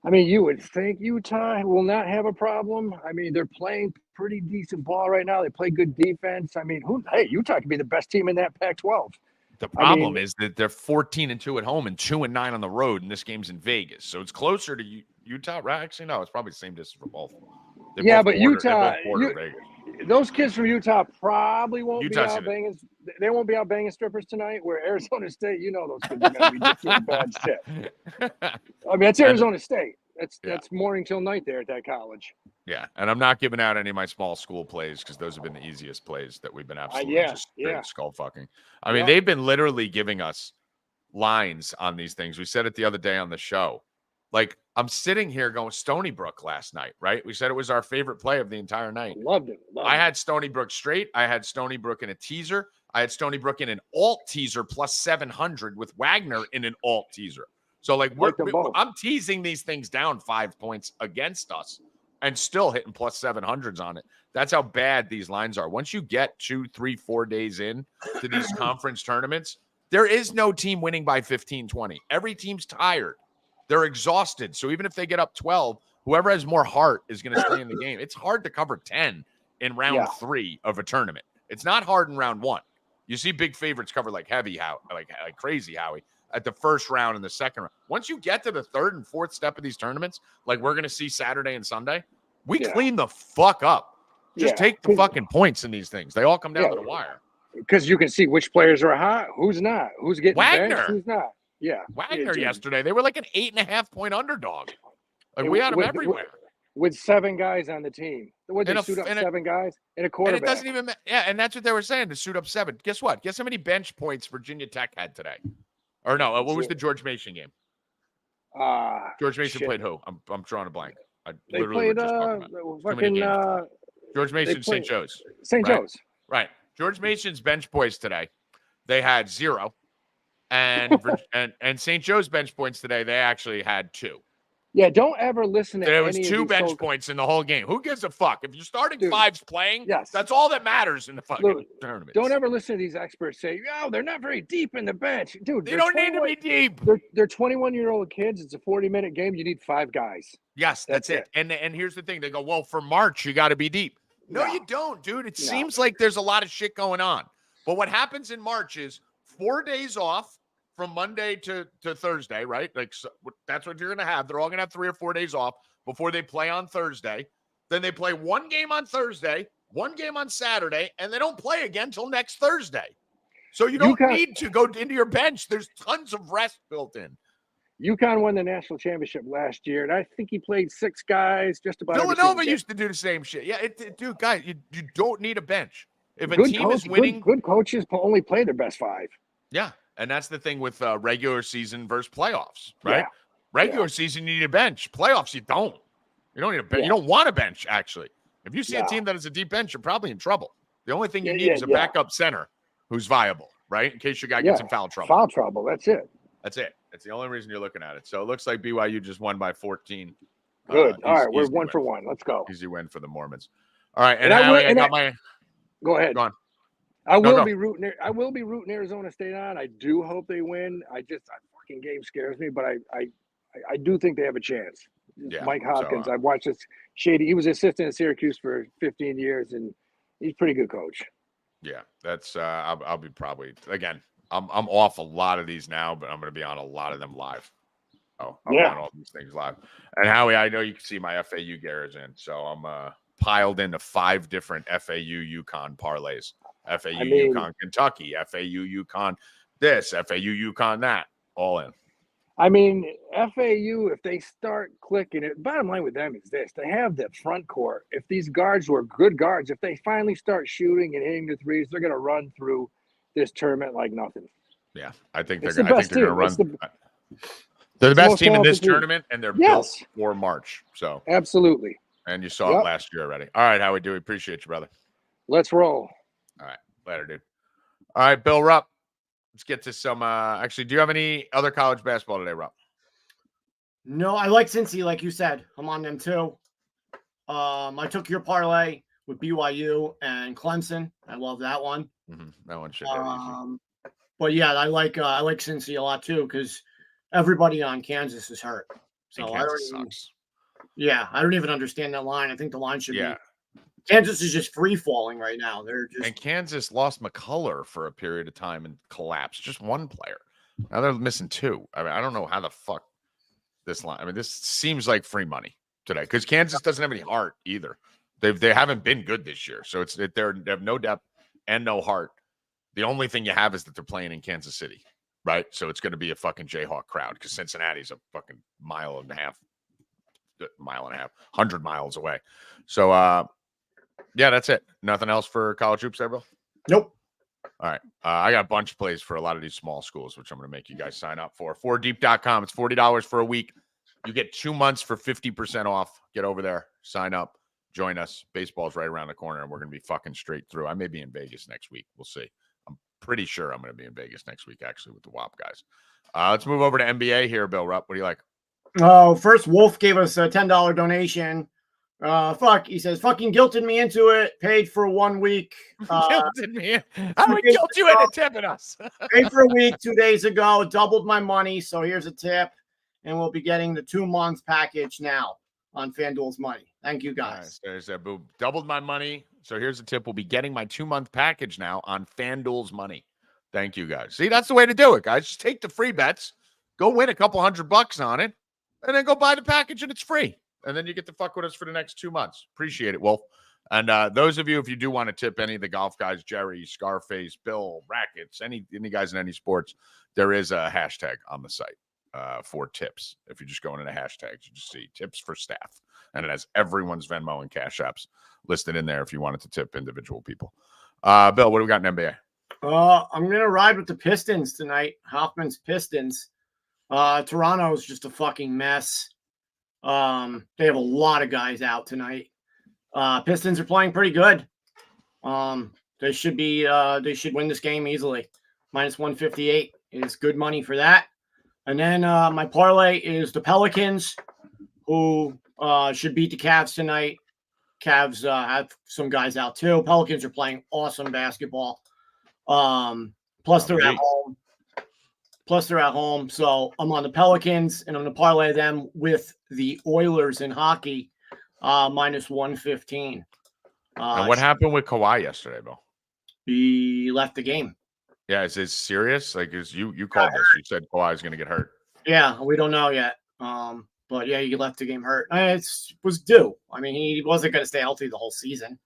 I mean, you would think Utah will not have a problem. I mean, they're playing pretty decent ball right now. They play good defense. I mean, Utah could be the best team in that Pac-12. The problem is that they're 14-2 at home and 2-9 on the road, and this game's in Vegas. So it's closer to Utah, right? Actually, no, it's probably the same distance for both. But Utah, those kids from Utah probably won't Utah's be out banging. They won't be out banging strippers tonight. Where Arizona State, those kids are going to be just doing bad shit. I mean, that's Arizona State. That's morning till night there at that college. Yeah, and I'm not giving out any of my small school plays because those have been the easiest plays that we've been absolutely just straight skull fucking. I mean, they've been literally giving us lines on these things. We said it the other day on the show. Like, I'm sitting here going Stony Brook last night, right? We said it was our favorite play of the entire night. Loved it. I had Stony Brook straight. I had Stony Brook in a teaser. I had Stony Brook in an alt teaser plus 700 with Wagner in an alt teaser. So, like, I'm teasing these things down 5 points against us and still hitting plus 700s on it. That's how bad these lines are. Once you get 2, 3, 4 days in to these conference tournaments, there is no team winning by 15, 20. Every team's tired. They're exhausted. So even if they get up 12, whoever has more heart is going to stay in the game. It's hard to cover 10 in round 3 of a tournament. It's not hard in round 1. You see big favorites cover like crazy Howie at the first round and the second round. Once you get to the third and fourth step of these tournaments, like we're going to see Saturday and Sunday, we clean the fuck up. Just take the fucking points in these things. They all come down to the wire. Because you can see which players are hot, who's not, who's getting Wagner, benched, who's not. Yeah, Wagner yesterday, they were like an 8.5 point underdog. Like we had them everywhere. With 7 guys on the team. Would they suit up 7 guys in a quarterback? And it doesn't even and that's what they were saying, to suit up 7. Guess what? Guess how many bench points Virginia Tech had today? Or no, what was the George Mason game? George Mason played who? I'm drawing a blank. They played George Mason, St. Joe's. St. Joe's. Right. George Mason's bench points today, they had 0. And St. Joe's bench points today, they actually had 2. Yeah, don't ever listen to there was 2 bench points in the whole game. Who gives a fuck? If you're starting 5s playing, that's all that matters in the fucking tournament. Don't ever listen to these experts say, they're not very deep in the bench. Dude, they don't need to be deep. They're 21-year-old kids. It's a 40-minute game. You need 5 guys. Yes, that's it. And here's the thing. They go, well, for March, you got to be deep. No, you don't, dude. It seems like there's a lot of shit going on. But what happens in March is 4 days off from Monday to Thursday, right? Like, so that's what you're going to have. They're all going to have 3 or 4 days off before they play on Thursday. Then they play 1 game on Thursday, 1 game on Saturday, and they don't play again till next Thursday. So you don't need to go into your bench. There's tons of rest built in. UConn won the national championship last year, and I think he played 6 guys just about. Villanova used to do the same shit. Yeah, dude, guys, you don't need a bench. If a team is winning, good coaches only play their best 5. Yeah, and that's the thing with regular season versus playoffs, right? Regular season, you need a bench. Playoffs, you don't. You don't need a bench. You don't want a bench, actually. If you see a team that has a deep bench, you're probably in trouble. The only thing you need is a backup center who's viable, right? In case your guy gets in foul trouble. Foul trouble, that's it. That's it. That's the only reason you're looking at it. So it looks like BYU just won by 14. Good. All right, we're 1 for 1. Let's go. Easy win for the Mormons. All right, and I got my. Go ahead. Go on. I will be rooting Arizona State on. I do hope they win. Fucking game scares me, but I do think they have a chance. Yeah, Mike Hopkins. I've watched this shady. He was assistant at Syracuse for 15 years, and he's a pretty good coach. Yeah, that's. I'll be probably again. I'm off a lot of these now, but I'm going to be on a lot of them live. Oh, I'm on all these things live. And Howie, I know you can see my FAU gears in, so I'm piled into 5 different FAU UConn parlays. FAU UConn Kentucky, FAU UConn this, FAU UConn that, all in. I mean, FAU, if they start clicking it, bottom line with them is this: they have the front court. If these guards were good guards, if they finally start shooting and hitting the threes, they're going to run through this tournament like nothing. Yeah, I think they're going to run. They're the best team in this tournament, and they're built for March. So absolutely. And you saw it last year already. All right, Howie, Dewey, appreciate you, brother. Let's roll. All right, later, dude. All right, Bill Rupp. Let's get to some. Actually, do you have any other college basketball today, Rupp? No, I like Cincy, like you said. I'm on them too. I took your parlay with BYU and Clemson. I love that one. Mm-hmm. That one should have easy. But yeah, I like Cincy a lot too because everybody on Kansas is hurt. So sucks. Yeah, I don't even understand that line. I think the line should be. Kansas is just free falling right now. And Kansas lost McCullough for a period of time and collapsed. Just one player. Now they're missing 2. I mean, I don't know how the fuck this line. I mean, this seems like free money today because Kansas doesn't have any heart either. They haven't been good this year. So they have no depth and no heart. The only thing you have is that they're playing in Kansas City, right? So it's going to be a fucking Jayhawk crowd because Cincinnati's a fucking mile and a half, 100 miles away. So, yeah, that's it. Nothing else for college hoops there, Bill? Nope. All right. I got a bunch of plays for a lot of these small schools, which I'm going to make you guys sign up for. 4deep.com. It's $40 for a week. You get 2 months for 50% off. Get over there. Sign up. Join us. Baseball's right around the corner, and we're going to be fucking straight through. I may be in Vegas next week. We'll see. I'm pretty sure I'm going to be in Vegas next week, actually, with the WAP guys. Let's move over to NBA here, Bill Rupp. What do you like? Oh, first, Wolf gave us a $10 donation. He says, fucking guilted me into it. Paid for 1 week. Guilted me. How would guilt you into tipping us? Paid for a week 2 days ago. Doubled my money. So here's a tip. And we'll be getting the 2-month package now on FanDuel's money. Thank you, guys. Nice. There's that, boo. Doubled my money. So here's a tip. We'll be getting my 2-month package now on FanDuel's money. Thank you, guys. See, that's the way to do it, guys. Just take the free bets. Go win a couple $100 on it. And then go buy the package and it's free. And then you get to fuck with us for the next 2 months. Appreciate it, Wolf. And those of you, if you do want to tip any of the golf guys, Jerry, Scarface, Bill, Rackets, any guys in any sports, there is a hashtag on the site for tips. If you just go into the hashtags, you just see tips for staff. And it has everyone's Venmo and Cash Apps listed in there if you wanted to tip individual people. Bill, what do we got in NBA? I'm going to ride with the Pistons tonight. Hoffman's Pistons. Toronto's just a fucking mess. They have a lot of guys out tonight. Pistons are playing pretty good. They should win this game easily. -158 is good money for that. And then my parlay is the Pelicans, who should beat the Cavs tonight. Cavs have some guys out too. Pelicans are playing awesome basketball. Plus they're at home. So I'm on the Pelicans, and I'm going to parlay them with the Oilers in hockey, -115. And what happened with Kawhi yesterday, Bill? He left the game. Yeah, is it serious? Like, you called this? You said Kawhi's going to get hurt. Yeah, we don't know yet. But yeah, he left the game hurt. It was due. I mean, he wasn't going to stay healthy the whole season.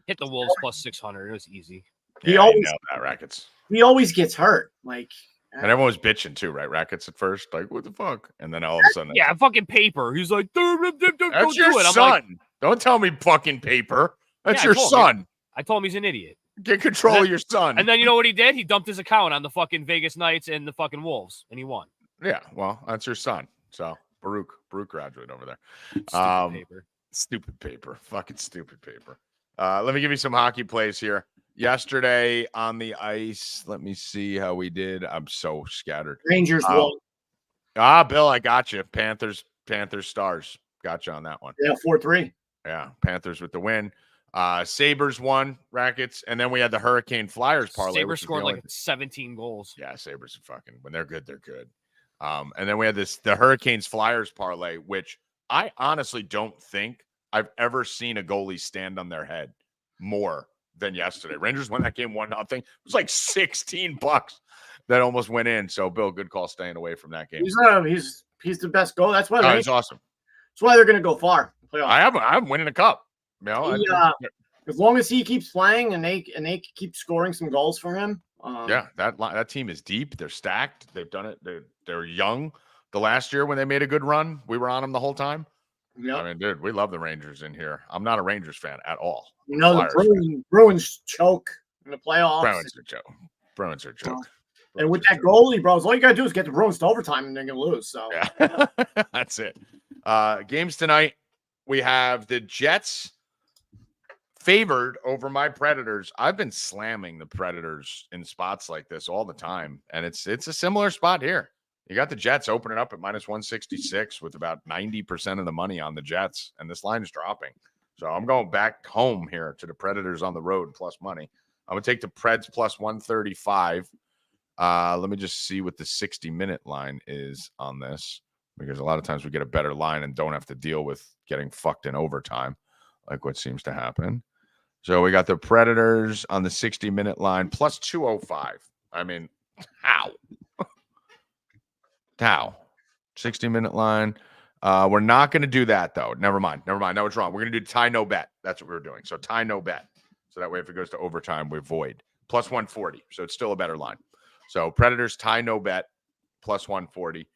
Hit the Wolves +600. It was easy. He always nailed that, Rackets. He always gets hurt. Like, and everyone was bitching too, right? Rackets at first, like, what the fuck? And then all of a sudden, yeah, fucking paper. He's like, that's your son. Like, don't tell me fucking paper. That's your son. I told him he's an idiot. Get control of your son. And then you know what he did? He dumped his account on the fucking Vegas Knights and the fucking Wolves, and he won. Yeah, well, that's your son. So Baruch graduate over there. Stupid paper. Fucking stupid paper. Let me give you some hockey plays here. Yesterday on the ice, let me see how we did. I'm so scattered. Rangers won. Bill, I got you. Panthers, Stars. Got you on that one. Yeah, 4-3. Yeah, Panthers with the win. Sabres won, Rackets, and then we had the Hurricane Flyers parlay. Sabres scored like 17 goals. Yeah, Sabres are fucking, when they're good, they're good. And then we had the Hurricanes Flyers parlay, which I honestly don't think I've ever seen a goalie stand on their head more than yesterday. Rangers won that game 1-0. It was like $16 that almost went in. So Bill, good call staying away from that game. He's the best goal. That's why he's awesome. That's why they're going to go far. I'm winning a cup. You know, as long as he keeps playing and they keep scoring some goals for him. Yeah, that team is deep. They're stacked. They've done it. They're young. The last year when they made a good run, we were on them the whole time. Yeah, I mean, dude, we love the Rangers in here. I'm not a Rangers fan at all. You know, the Bruins choke in the playoffs. Bruins are a joke. And with that goalie, bro, all you got to do is get the Bruins to overtime and they're going to lose. So yeah, that's it. Games tonight, we have the Jets favored over my Predators. I've been slamming the Predators in spots like this all the time, and it's a similar spot here. You got the Jets opening up at -166 with about 90% of the money on the Jets, and this line is dropping. So I'm going back home here to the Predators on the road plus money. I'm going to take the Preds +135. Let me just see what the 60-minute line is on this, because a lot of times we get a better line and don't have to deal with getting fucked in overtime, like what seems to happen. So we got the Predators on the 60-minute line +205. I mean, how? 60-minute line. We're not going to do that, though. Never mind. That was wrong. We're going to do tie no bet. That's what we were doing. So tie no bet. So that way, if it goes to overtime, we void. Plus 140. So it's still a better line. So Predators tie no bet. Plus 140.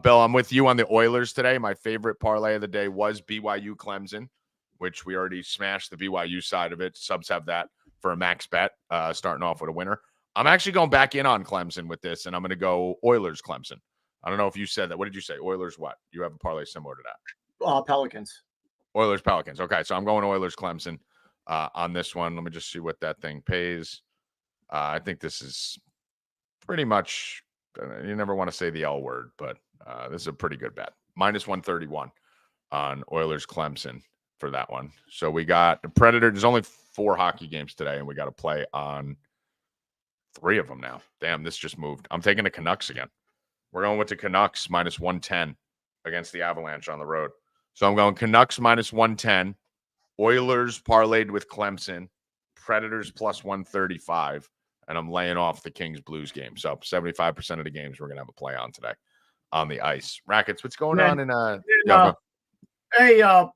Bill, I'm with you on the Oilers today. My favorite parlay of the day was BYU Clemson, which we already smashed the BYU side of it. Subs have that for a max bet, starting off with a winner. I'm actually going back in on Clemson with this, and I'm going to go Oilers Clemson. I don't know if you said that. What did you say? Oilers what? You have a parlay similar to that. Pelicans. Oilers Pelicans. Okay, so I'm going Oilers Clemson on this one. Let me just see what that thing pays. I think this is pretty much, you never want to say the L word, but this is a pretty good bet. Minus 131 on Oilers Clemson for that one. So we got the Predator. There's only 4 hockey games today, and we got to play on 3 of them now. Damn, this just moved. I'm taking the Canucks again. We're going with the Canucks minus 110 against the Avalanche on the road. So I'm going Canucks minus 110, Oilers parlayed with Clemson, Predators plus 135, and I'm laying off the Kings Blues game. So 75% of the games we're going to have a play on today on the ice. Rackets, what's going on in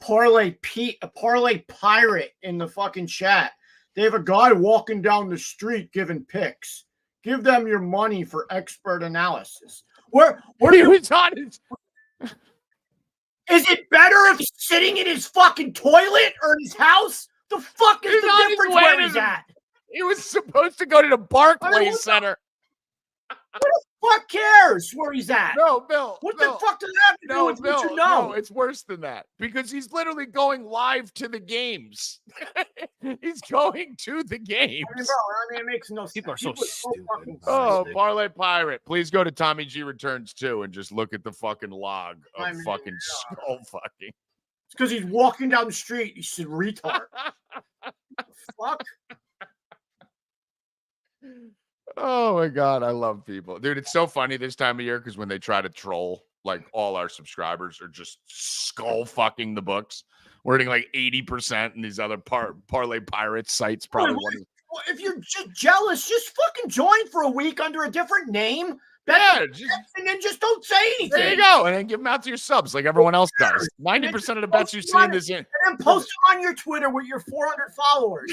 parlay pirate in the fucking chat. They have a guy walking down the street giving picks. Give them your money for expert analysis. Where he was on his... Is it better if he's sitting in his fucking toilet or in his house? The fuck is the difference where he's at? He was supposed to go to the Barclays Center. Who the fuck cares where he's at? No, Bill. What the fuck does that have to do with what you know? No, it's worse than that because he's literally going live to the games. He's going to the games. It makes no sense. People are so stupid. Parlay Pirate. Please go to Tommy G Returns too and just look at the fucking log of fucking skull fucking. It's because he's walking down the street. He's a retard. Fuck. Oh my God, I love people. Dude, it's so funny this time of year because when they try to troll, like all our subscribers are just skull fucking the books. We're hitting like 80% and these other parlay pirate sites probably if you're just jealous, just fucking join for a week under a different name. And then just don't say anything. There you go. And then give them out to your subs like everyone else does. 90% of the bets you see in this. And then post them on your Twitter with your 400 followers.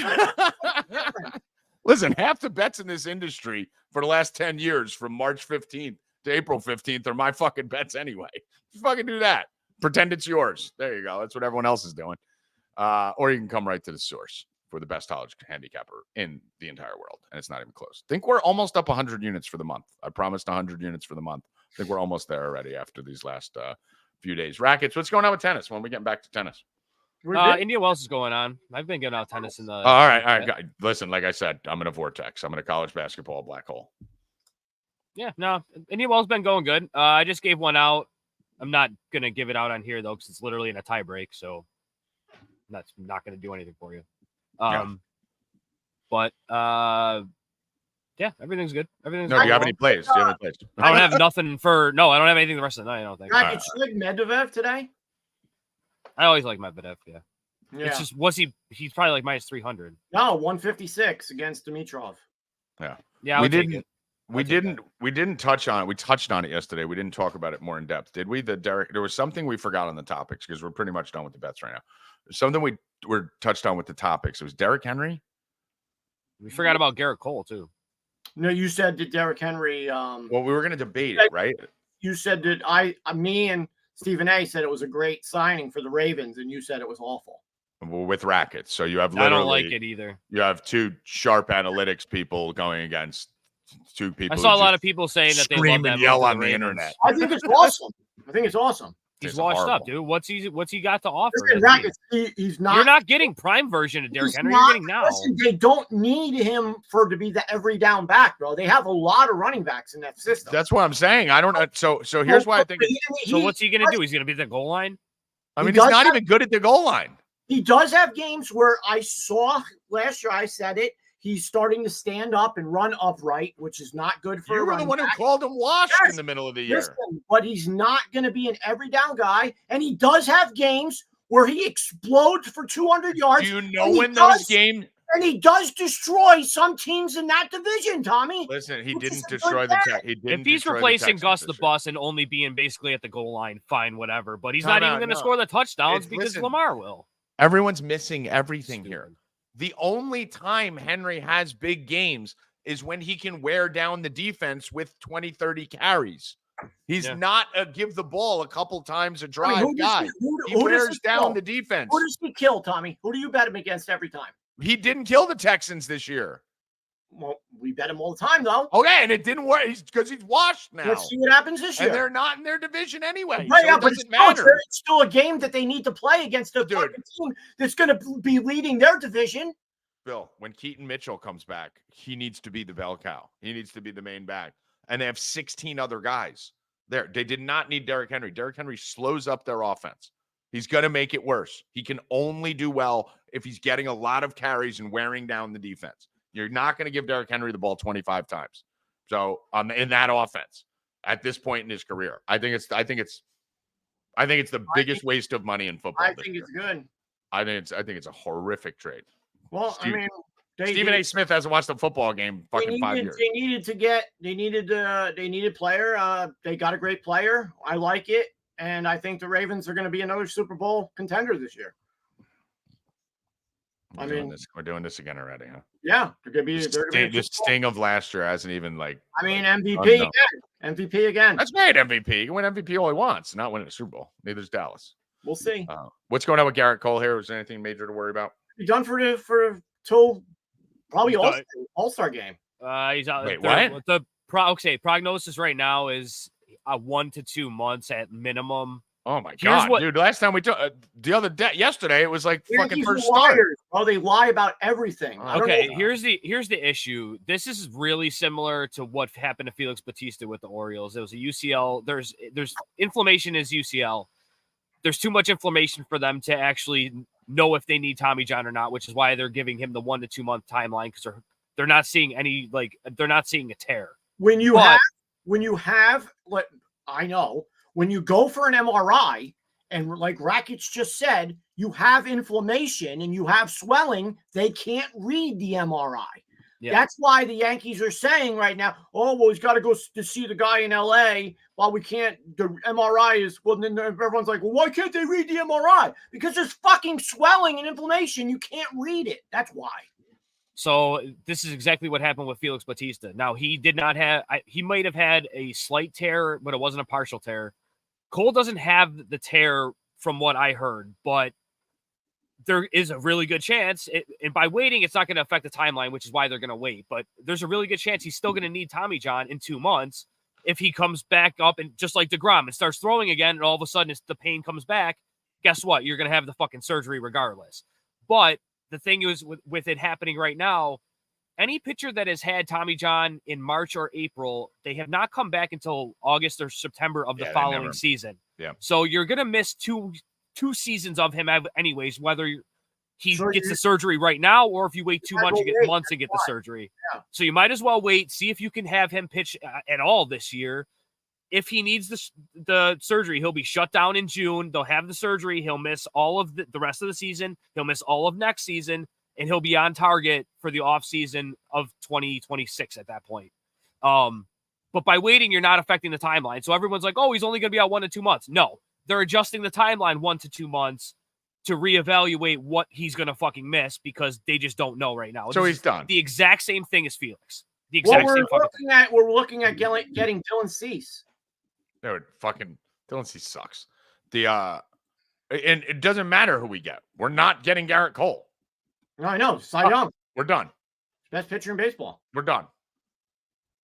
Listen, half the bets in this industry for the last 10 years from March 15th to April 15th are my fucking bets anyway. Just fucking do that. Pretend it's yours. There you go. That's what everyone else is doing. Or you can come right to the source for the best college handicapper in the entire world. And it's not even close. I think we're almost up 100 units for the month. I promised 100 units for the month. I think we're almost there already after these last few days. Rackets, what's going on with tennis? When are we getting back to tennis? Indian Wells is going on. I've been getting out tennis in the. All right. Listen, like I said, I'm in a vortex. I'm in a college basketball black hole. Yeah, no, Indian Wells been going good. I just gave one out. I'm not gonna give it out on here though, because it's literally in a tie break, so that's not gonna do anything for you. But yeah, everything's good. Everything's. No, do you have any plays? I don't have nothing for. No, I don't have anything the rest of the night. I don't think. Rackets, you like Medvedev today? I always like Medvedev, yeah. It's just, he's probably like minus 300. No, 156 against Dimitrov. Yeah, we didn't touch on it. We touched on it yesterday. We didn't talk about it more in depth, did we? There was something we forgot on the topics because we're pretty much done with the bets right now. There's something we were touched on with the topics. It was Derrick Henry. We forgot about Garrett Cole too. No, you said that Derrick Henry. Well, we were going to debate it, right? You said that me and Stephen A said it was a great signing for the Ravens, and you said it was awful. Well, with Rackets, so you have I don't like it either. You have two sharp analytics people going against two people. I saw a lot of people saying that they love that and yell on the internet. I think it's awesome. He's washed up, dude. What's he got to offer? Listen, Rackets, he's not. You're not getting prime version of Derrick Henry. You're getting now. Listen, they don't need him to be the every down back, bro. They have a lot of running backs in that system. That's what I'm saying. I don't. So here's why I think. So what's he gonna do? He's gonna be at the goal line. I mean, he's not even good at the goal line. He does have games where I saw last year. I said it. He's starting to stand up and run upright, which is not good for. You were the one who called him washed in the middle of the year. Listen, but he's not going to be an every down guy, and he does have games where he explodes for 200 yards. Do you know when those games? And he does destroy some teams in that division, Tommy. Listen, he didn't destroy the tech. If he's replacing Gus the Bus and only being basically at the goal line, fine, whatever. But he's not even going to score the touchdowns because Lamar will. Everyone's missing everything here. The only time Henry has big games is when he can wear down the defense with 20, 30 carries. He's not a give the ball a couple times a drive guy. He wears down the defense. Who does he kill, Tommy? Who do you bet him against every time? He didn't kill the Texans this year. Well, we bet him all the time, though. Okay, and it didn't work because he's washed now. Let's see what happens this year. And they're not in their division anyway. Right, so it doesn't matter. It's still a game that they need to play against a fucking team that's going to be leading their division. Bill, when Keaton Mitchell comes back, he needs to be the bell cow. He needs to be the main back. And they have 16 other guys there. They did not need Derrick Henry. Derrick Henry slows up their offense. He's going to make it worse. He can only do well if he's getting a lot of carries and wearing down the defense. You're not going to give Derrick Henry the ball 25 times. So in that offense, at this point in his career, I think it's the biggest waste of money in football. I think it's good. I think it's a horrific trade. Well, Stephen A. Smith hasn't watched a football game fucking 5 years. They needed a player. They got a great player. I like it. And I think the Ravens are going to be another Super Bowl contender this year. We're doing this again already, huh? Yeah, they're going to be. The sting of last year hasn't even MVP again. MVP again. That's great. MVP. He can win MVP all he wants, not winning a Super Bowl. Neither's Dallas. We'll see. What's going on with Garrett Cole here? Was there anything major to worry about? He's done for till probably All-Star game. He's out. Wait, what? The prognosis right now is 1 to 2 months at minimum. Oh my God, dude! Last time we took the other day, yesterday, it was like fucking first start. Oh, they lie about everything. Okay, here's the issue. This is really similar to what happened to Felix Bautista with the Orioles. It was a UCL. There's inflammation is UCL. There's too much inflammation for them to actually know if they need Tommy John or not, which is why they're giving him the 1 to 2 month timeline because they're not seeing they're not seeing a tear. When you go for an MRI and like Rackets just said, you have inflammation and you have swelling, they can't read the MRI. Yeah. That's why the Yankees are saying right now, oh, well, he's got to go to see the guy in LA while we can't. The MRI is, well, then everyone's like, well, why can't they read the MRI? Because there's fucking swelling and inflammation. You can't read it. That's why. So this is exactly what happened with Felix Bautista. Now, he did not have, he might have had a slight tear, but it wasn't a partial tear. Cole doesn't have the tear from what I heard, but there is a really good chance. And by waiting, it's not going to affect the timeline, which is why they're going to wait. But there's a really good chance he's still going to need Tommy John in 2 months if he comes back up and just like DeGrom and starts throwing again, and all of a sudden the pain comes back. Guess what? You're going to have the fucking surgery regardless. But the thing is with it happening right now, any pitcher that has had Tommy John in March or April, they have not come back until August or September of the following season. Yeah. So you're going to miss two seasons of him anyways, whether he gets the surgery right now or if you wait 2 months, you get months to get the surgery. Yeah. So you might as well wait, see if you can have him pitch at all this year. If he needs the surgery, he'll be shut down in June. They'll have the surgery. He'll miss all of the rest of the season. He'll miss all of next season, and he'll be on target for the offseason of 2026 at that point. But by waiting, you're not affecting the timeline. So everyone's like, oh, he's only going to be out 1 to 2 months. No, they're adjusting the timeline 1 to 2 months to reevaluate what he's going to fucking miss because they just don't know right now. So he's done. The exact same thing as Felix. The exact same fucking thing. We're looking at getting Dylan Cease. Dude, fucking Dylan Cease sucks. And it doesn't matter who we get. We're not getting Garrett Cole. No, I know. Cy Young. We're done. Best pitcher in baseball. We're done.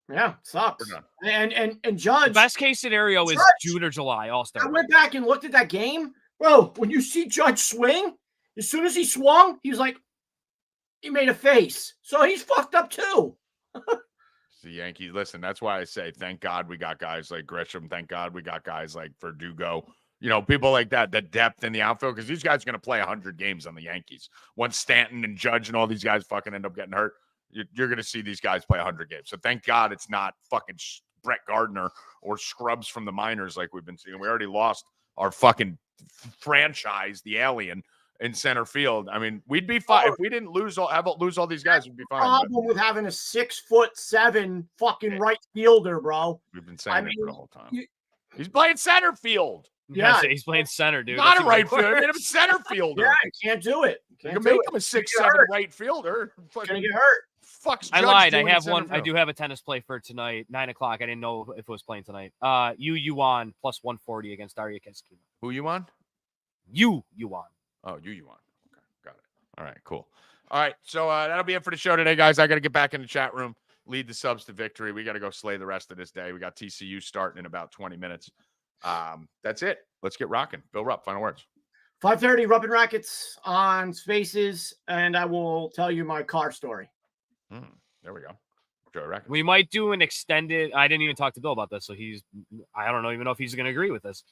Yeah, sucks. We're done. And Judge. The best case scenario is June or July. All-Star. I went back and looked at that game. Bro, when you see Judge swing, as soon as he swung, he was like, he made a face. So he's fucked up too. The Yankees, listen, that's why I say thank God we got guys like Grisham. Thank God we got guys like Verdugo. You know, people like that, the depth in the outfield, because these guys are going to play 100 games on the Yankees. Once Stanton and Judge and all these guys fucking end up getting hurt, you're going to see these guys play 100 games. So thank God it's not fucking Brett Gardner or scrubs from the minors like we've been seeing. We already lost our fucking franchise, the alien, in center field. I mean, we'd be fine if we didn't lose all these guys. We'd be fine. Problem with having a 6'7" fucking right fielder, bro. We've been saying it for the whole time. He's playing center field. Yeah, he's playing center, dude. Not a right fielder. Made him a center fielder. Yeah, you can't do it. You can make him a 6'7" right fielder. Gonna get hurt. Fuck's I Judge lied. I doing have in one. center I field? do have a tennis play for tonight, 9:00. I didn't know if it was playing tonight. Yuan plus 140 against Daria Keskina. Who you on? Yuan. Oh, you on. Okay, got it. All right, cool. All right, so that'll be it for the show today, guys. I got to get back in the chat room, lead the subs to victory. We got to go slay the rest of this day. We got TCU starting in about 20 minutes. That's it. Let's get rocking. Bill Rupp, final words. 5:30, Rupp and Rackets on Spaces, and I will tell you my car story. There we go. Joey Rackets. We might do an extended. I didn't even talk to Bill about this, so I don't even know if he's going to agree with this.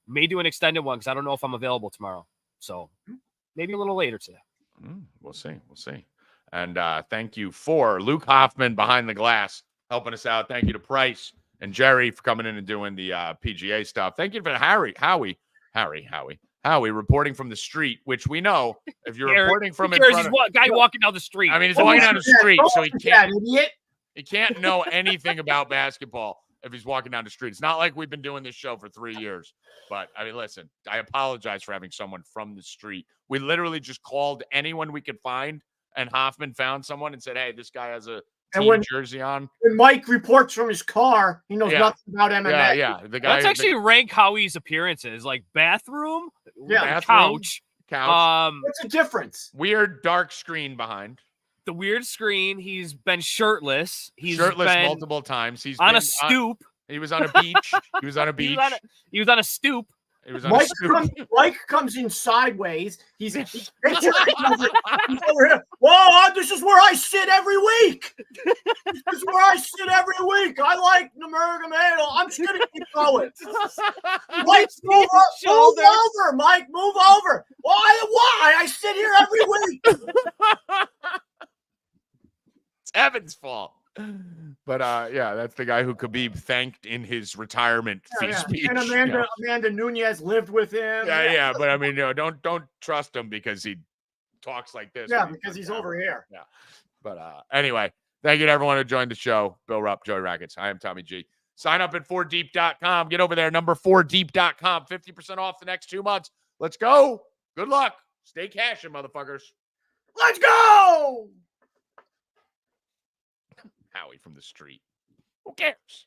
May do an extended one because I don't know if I'm available tomorrow. So maybe a little later today. We'll see. We'll see. And thank you for Luke Hoffman behind the glass helping us out. Thank you to Price and Jerry for coming in and doing the PGA stuff. Thank you for Howie reporting from the street, which we know if you're reporting from in front of guy walking down the street. I mean, he's walking down the street, so he can't. Idiot. He can't know anything about basketball if he's walking down the street. It's not like we've been doing this show for 3 years. But, I mean, listen, I apologize for having someone from the street. We literally just called anyone we could find, and Hoffman found someone and said, hey, this guy has a team jersey on. When Mike reports from his car, he knows nothing about MMA. Yeah. The guy, Let's actually rank Howie's appearances. Like bathroom, couch. What's the difference? Weird dark screen behind. The weird screen. He's been shirtless. He's shirtless been multiple times. He's on a stoop. He was on a beach. He was on a beach. He was on a stoop. He was on a stoop. Mike comes in sideways. He's over here. Whoa, this is where I sit every week. This is where I sit every week. I like Namergamano. I'm just going to keep going. Mike, move over. Mike, move over. Why? I sit here every week. It's Evan's fault. But that's the guy who Khabib thanked in his retirement speech. And Amanda Nunez lived with him. Yeah. But I mean, don't trust him because he talks like this. Yeah, because he's over here. Yeah. But anyway, thank you to everyone who joined the show. Bill Rupp, Joey Rackets. I am Tommy G. Sign up at 4deep.com. Get over there, number 4deep.com. 50% off the next 2 months. Let's go. Good luck. Stay cashin', motherfuckers. Let's go. Howie from the street. Who cares?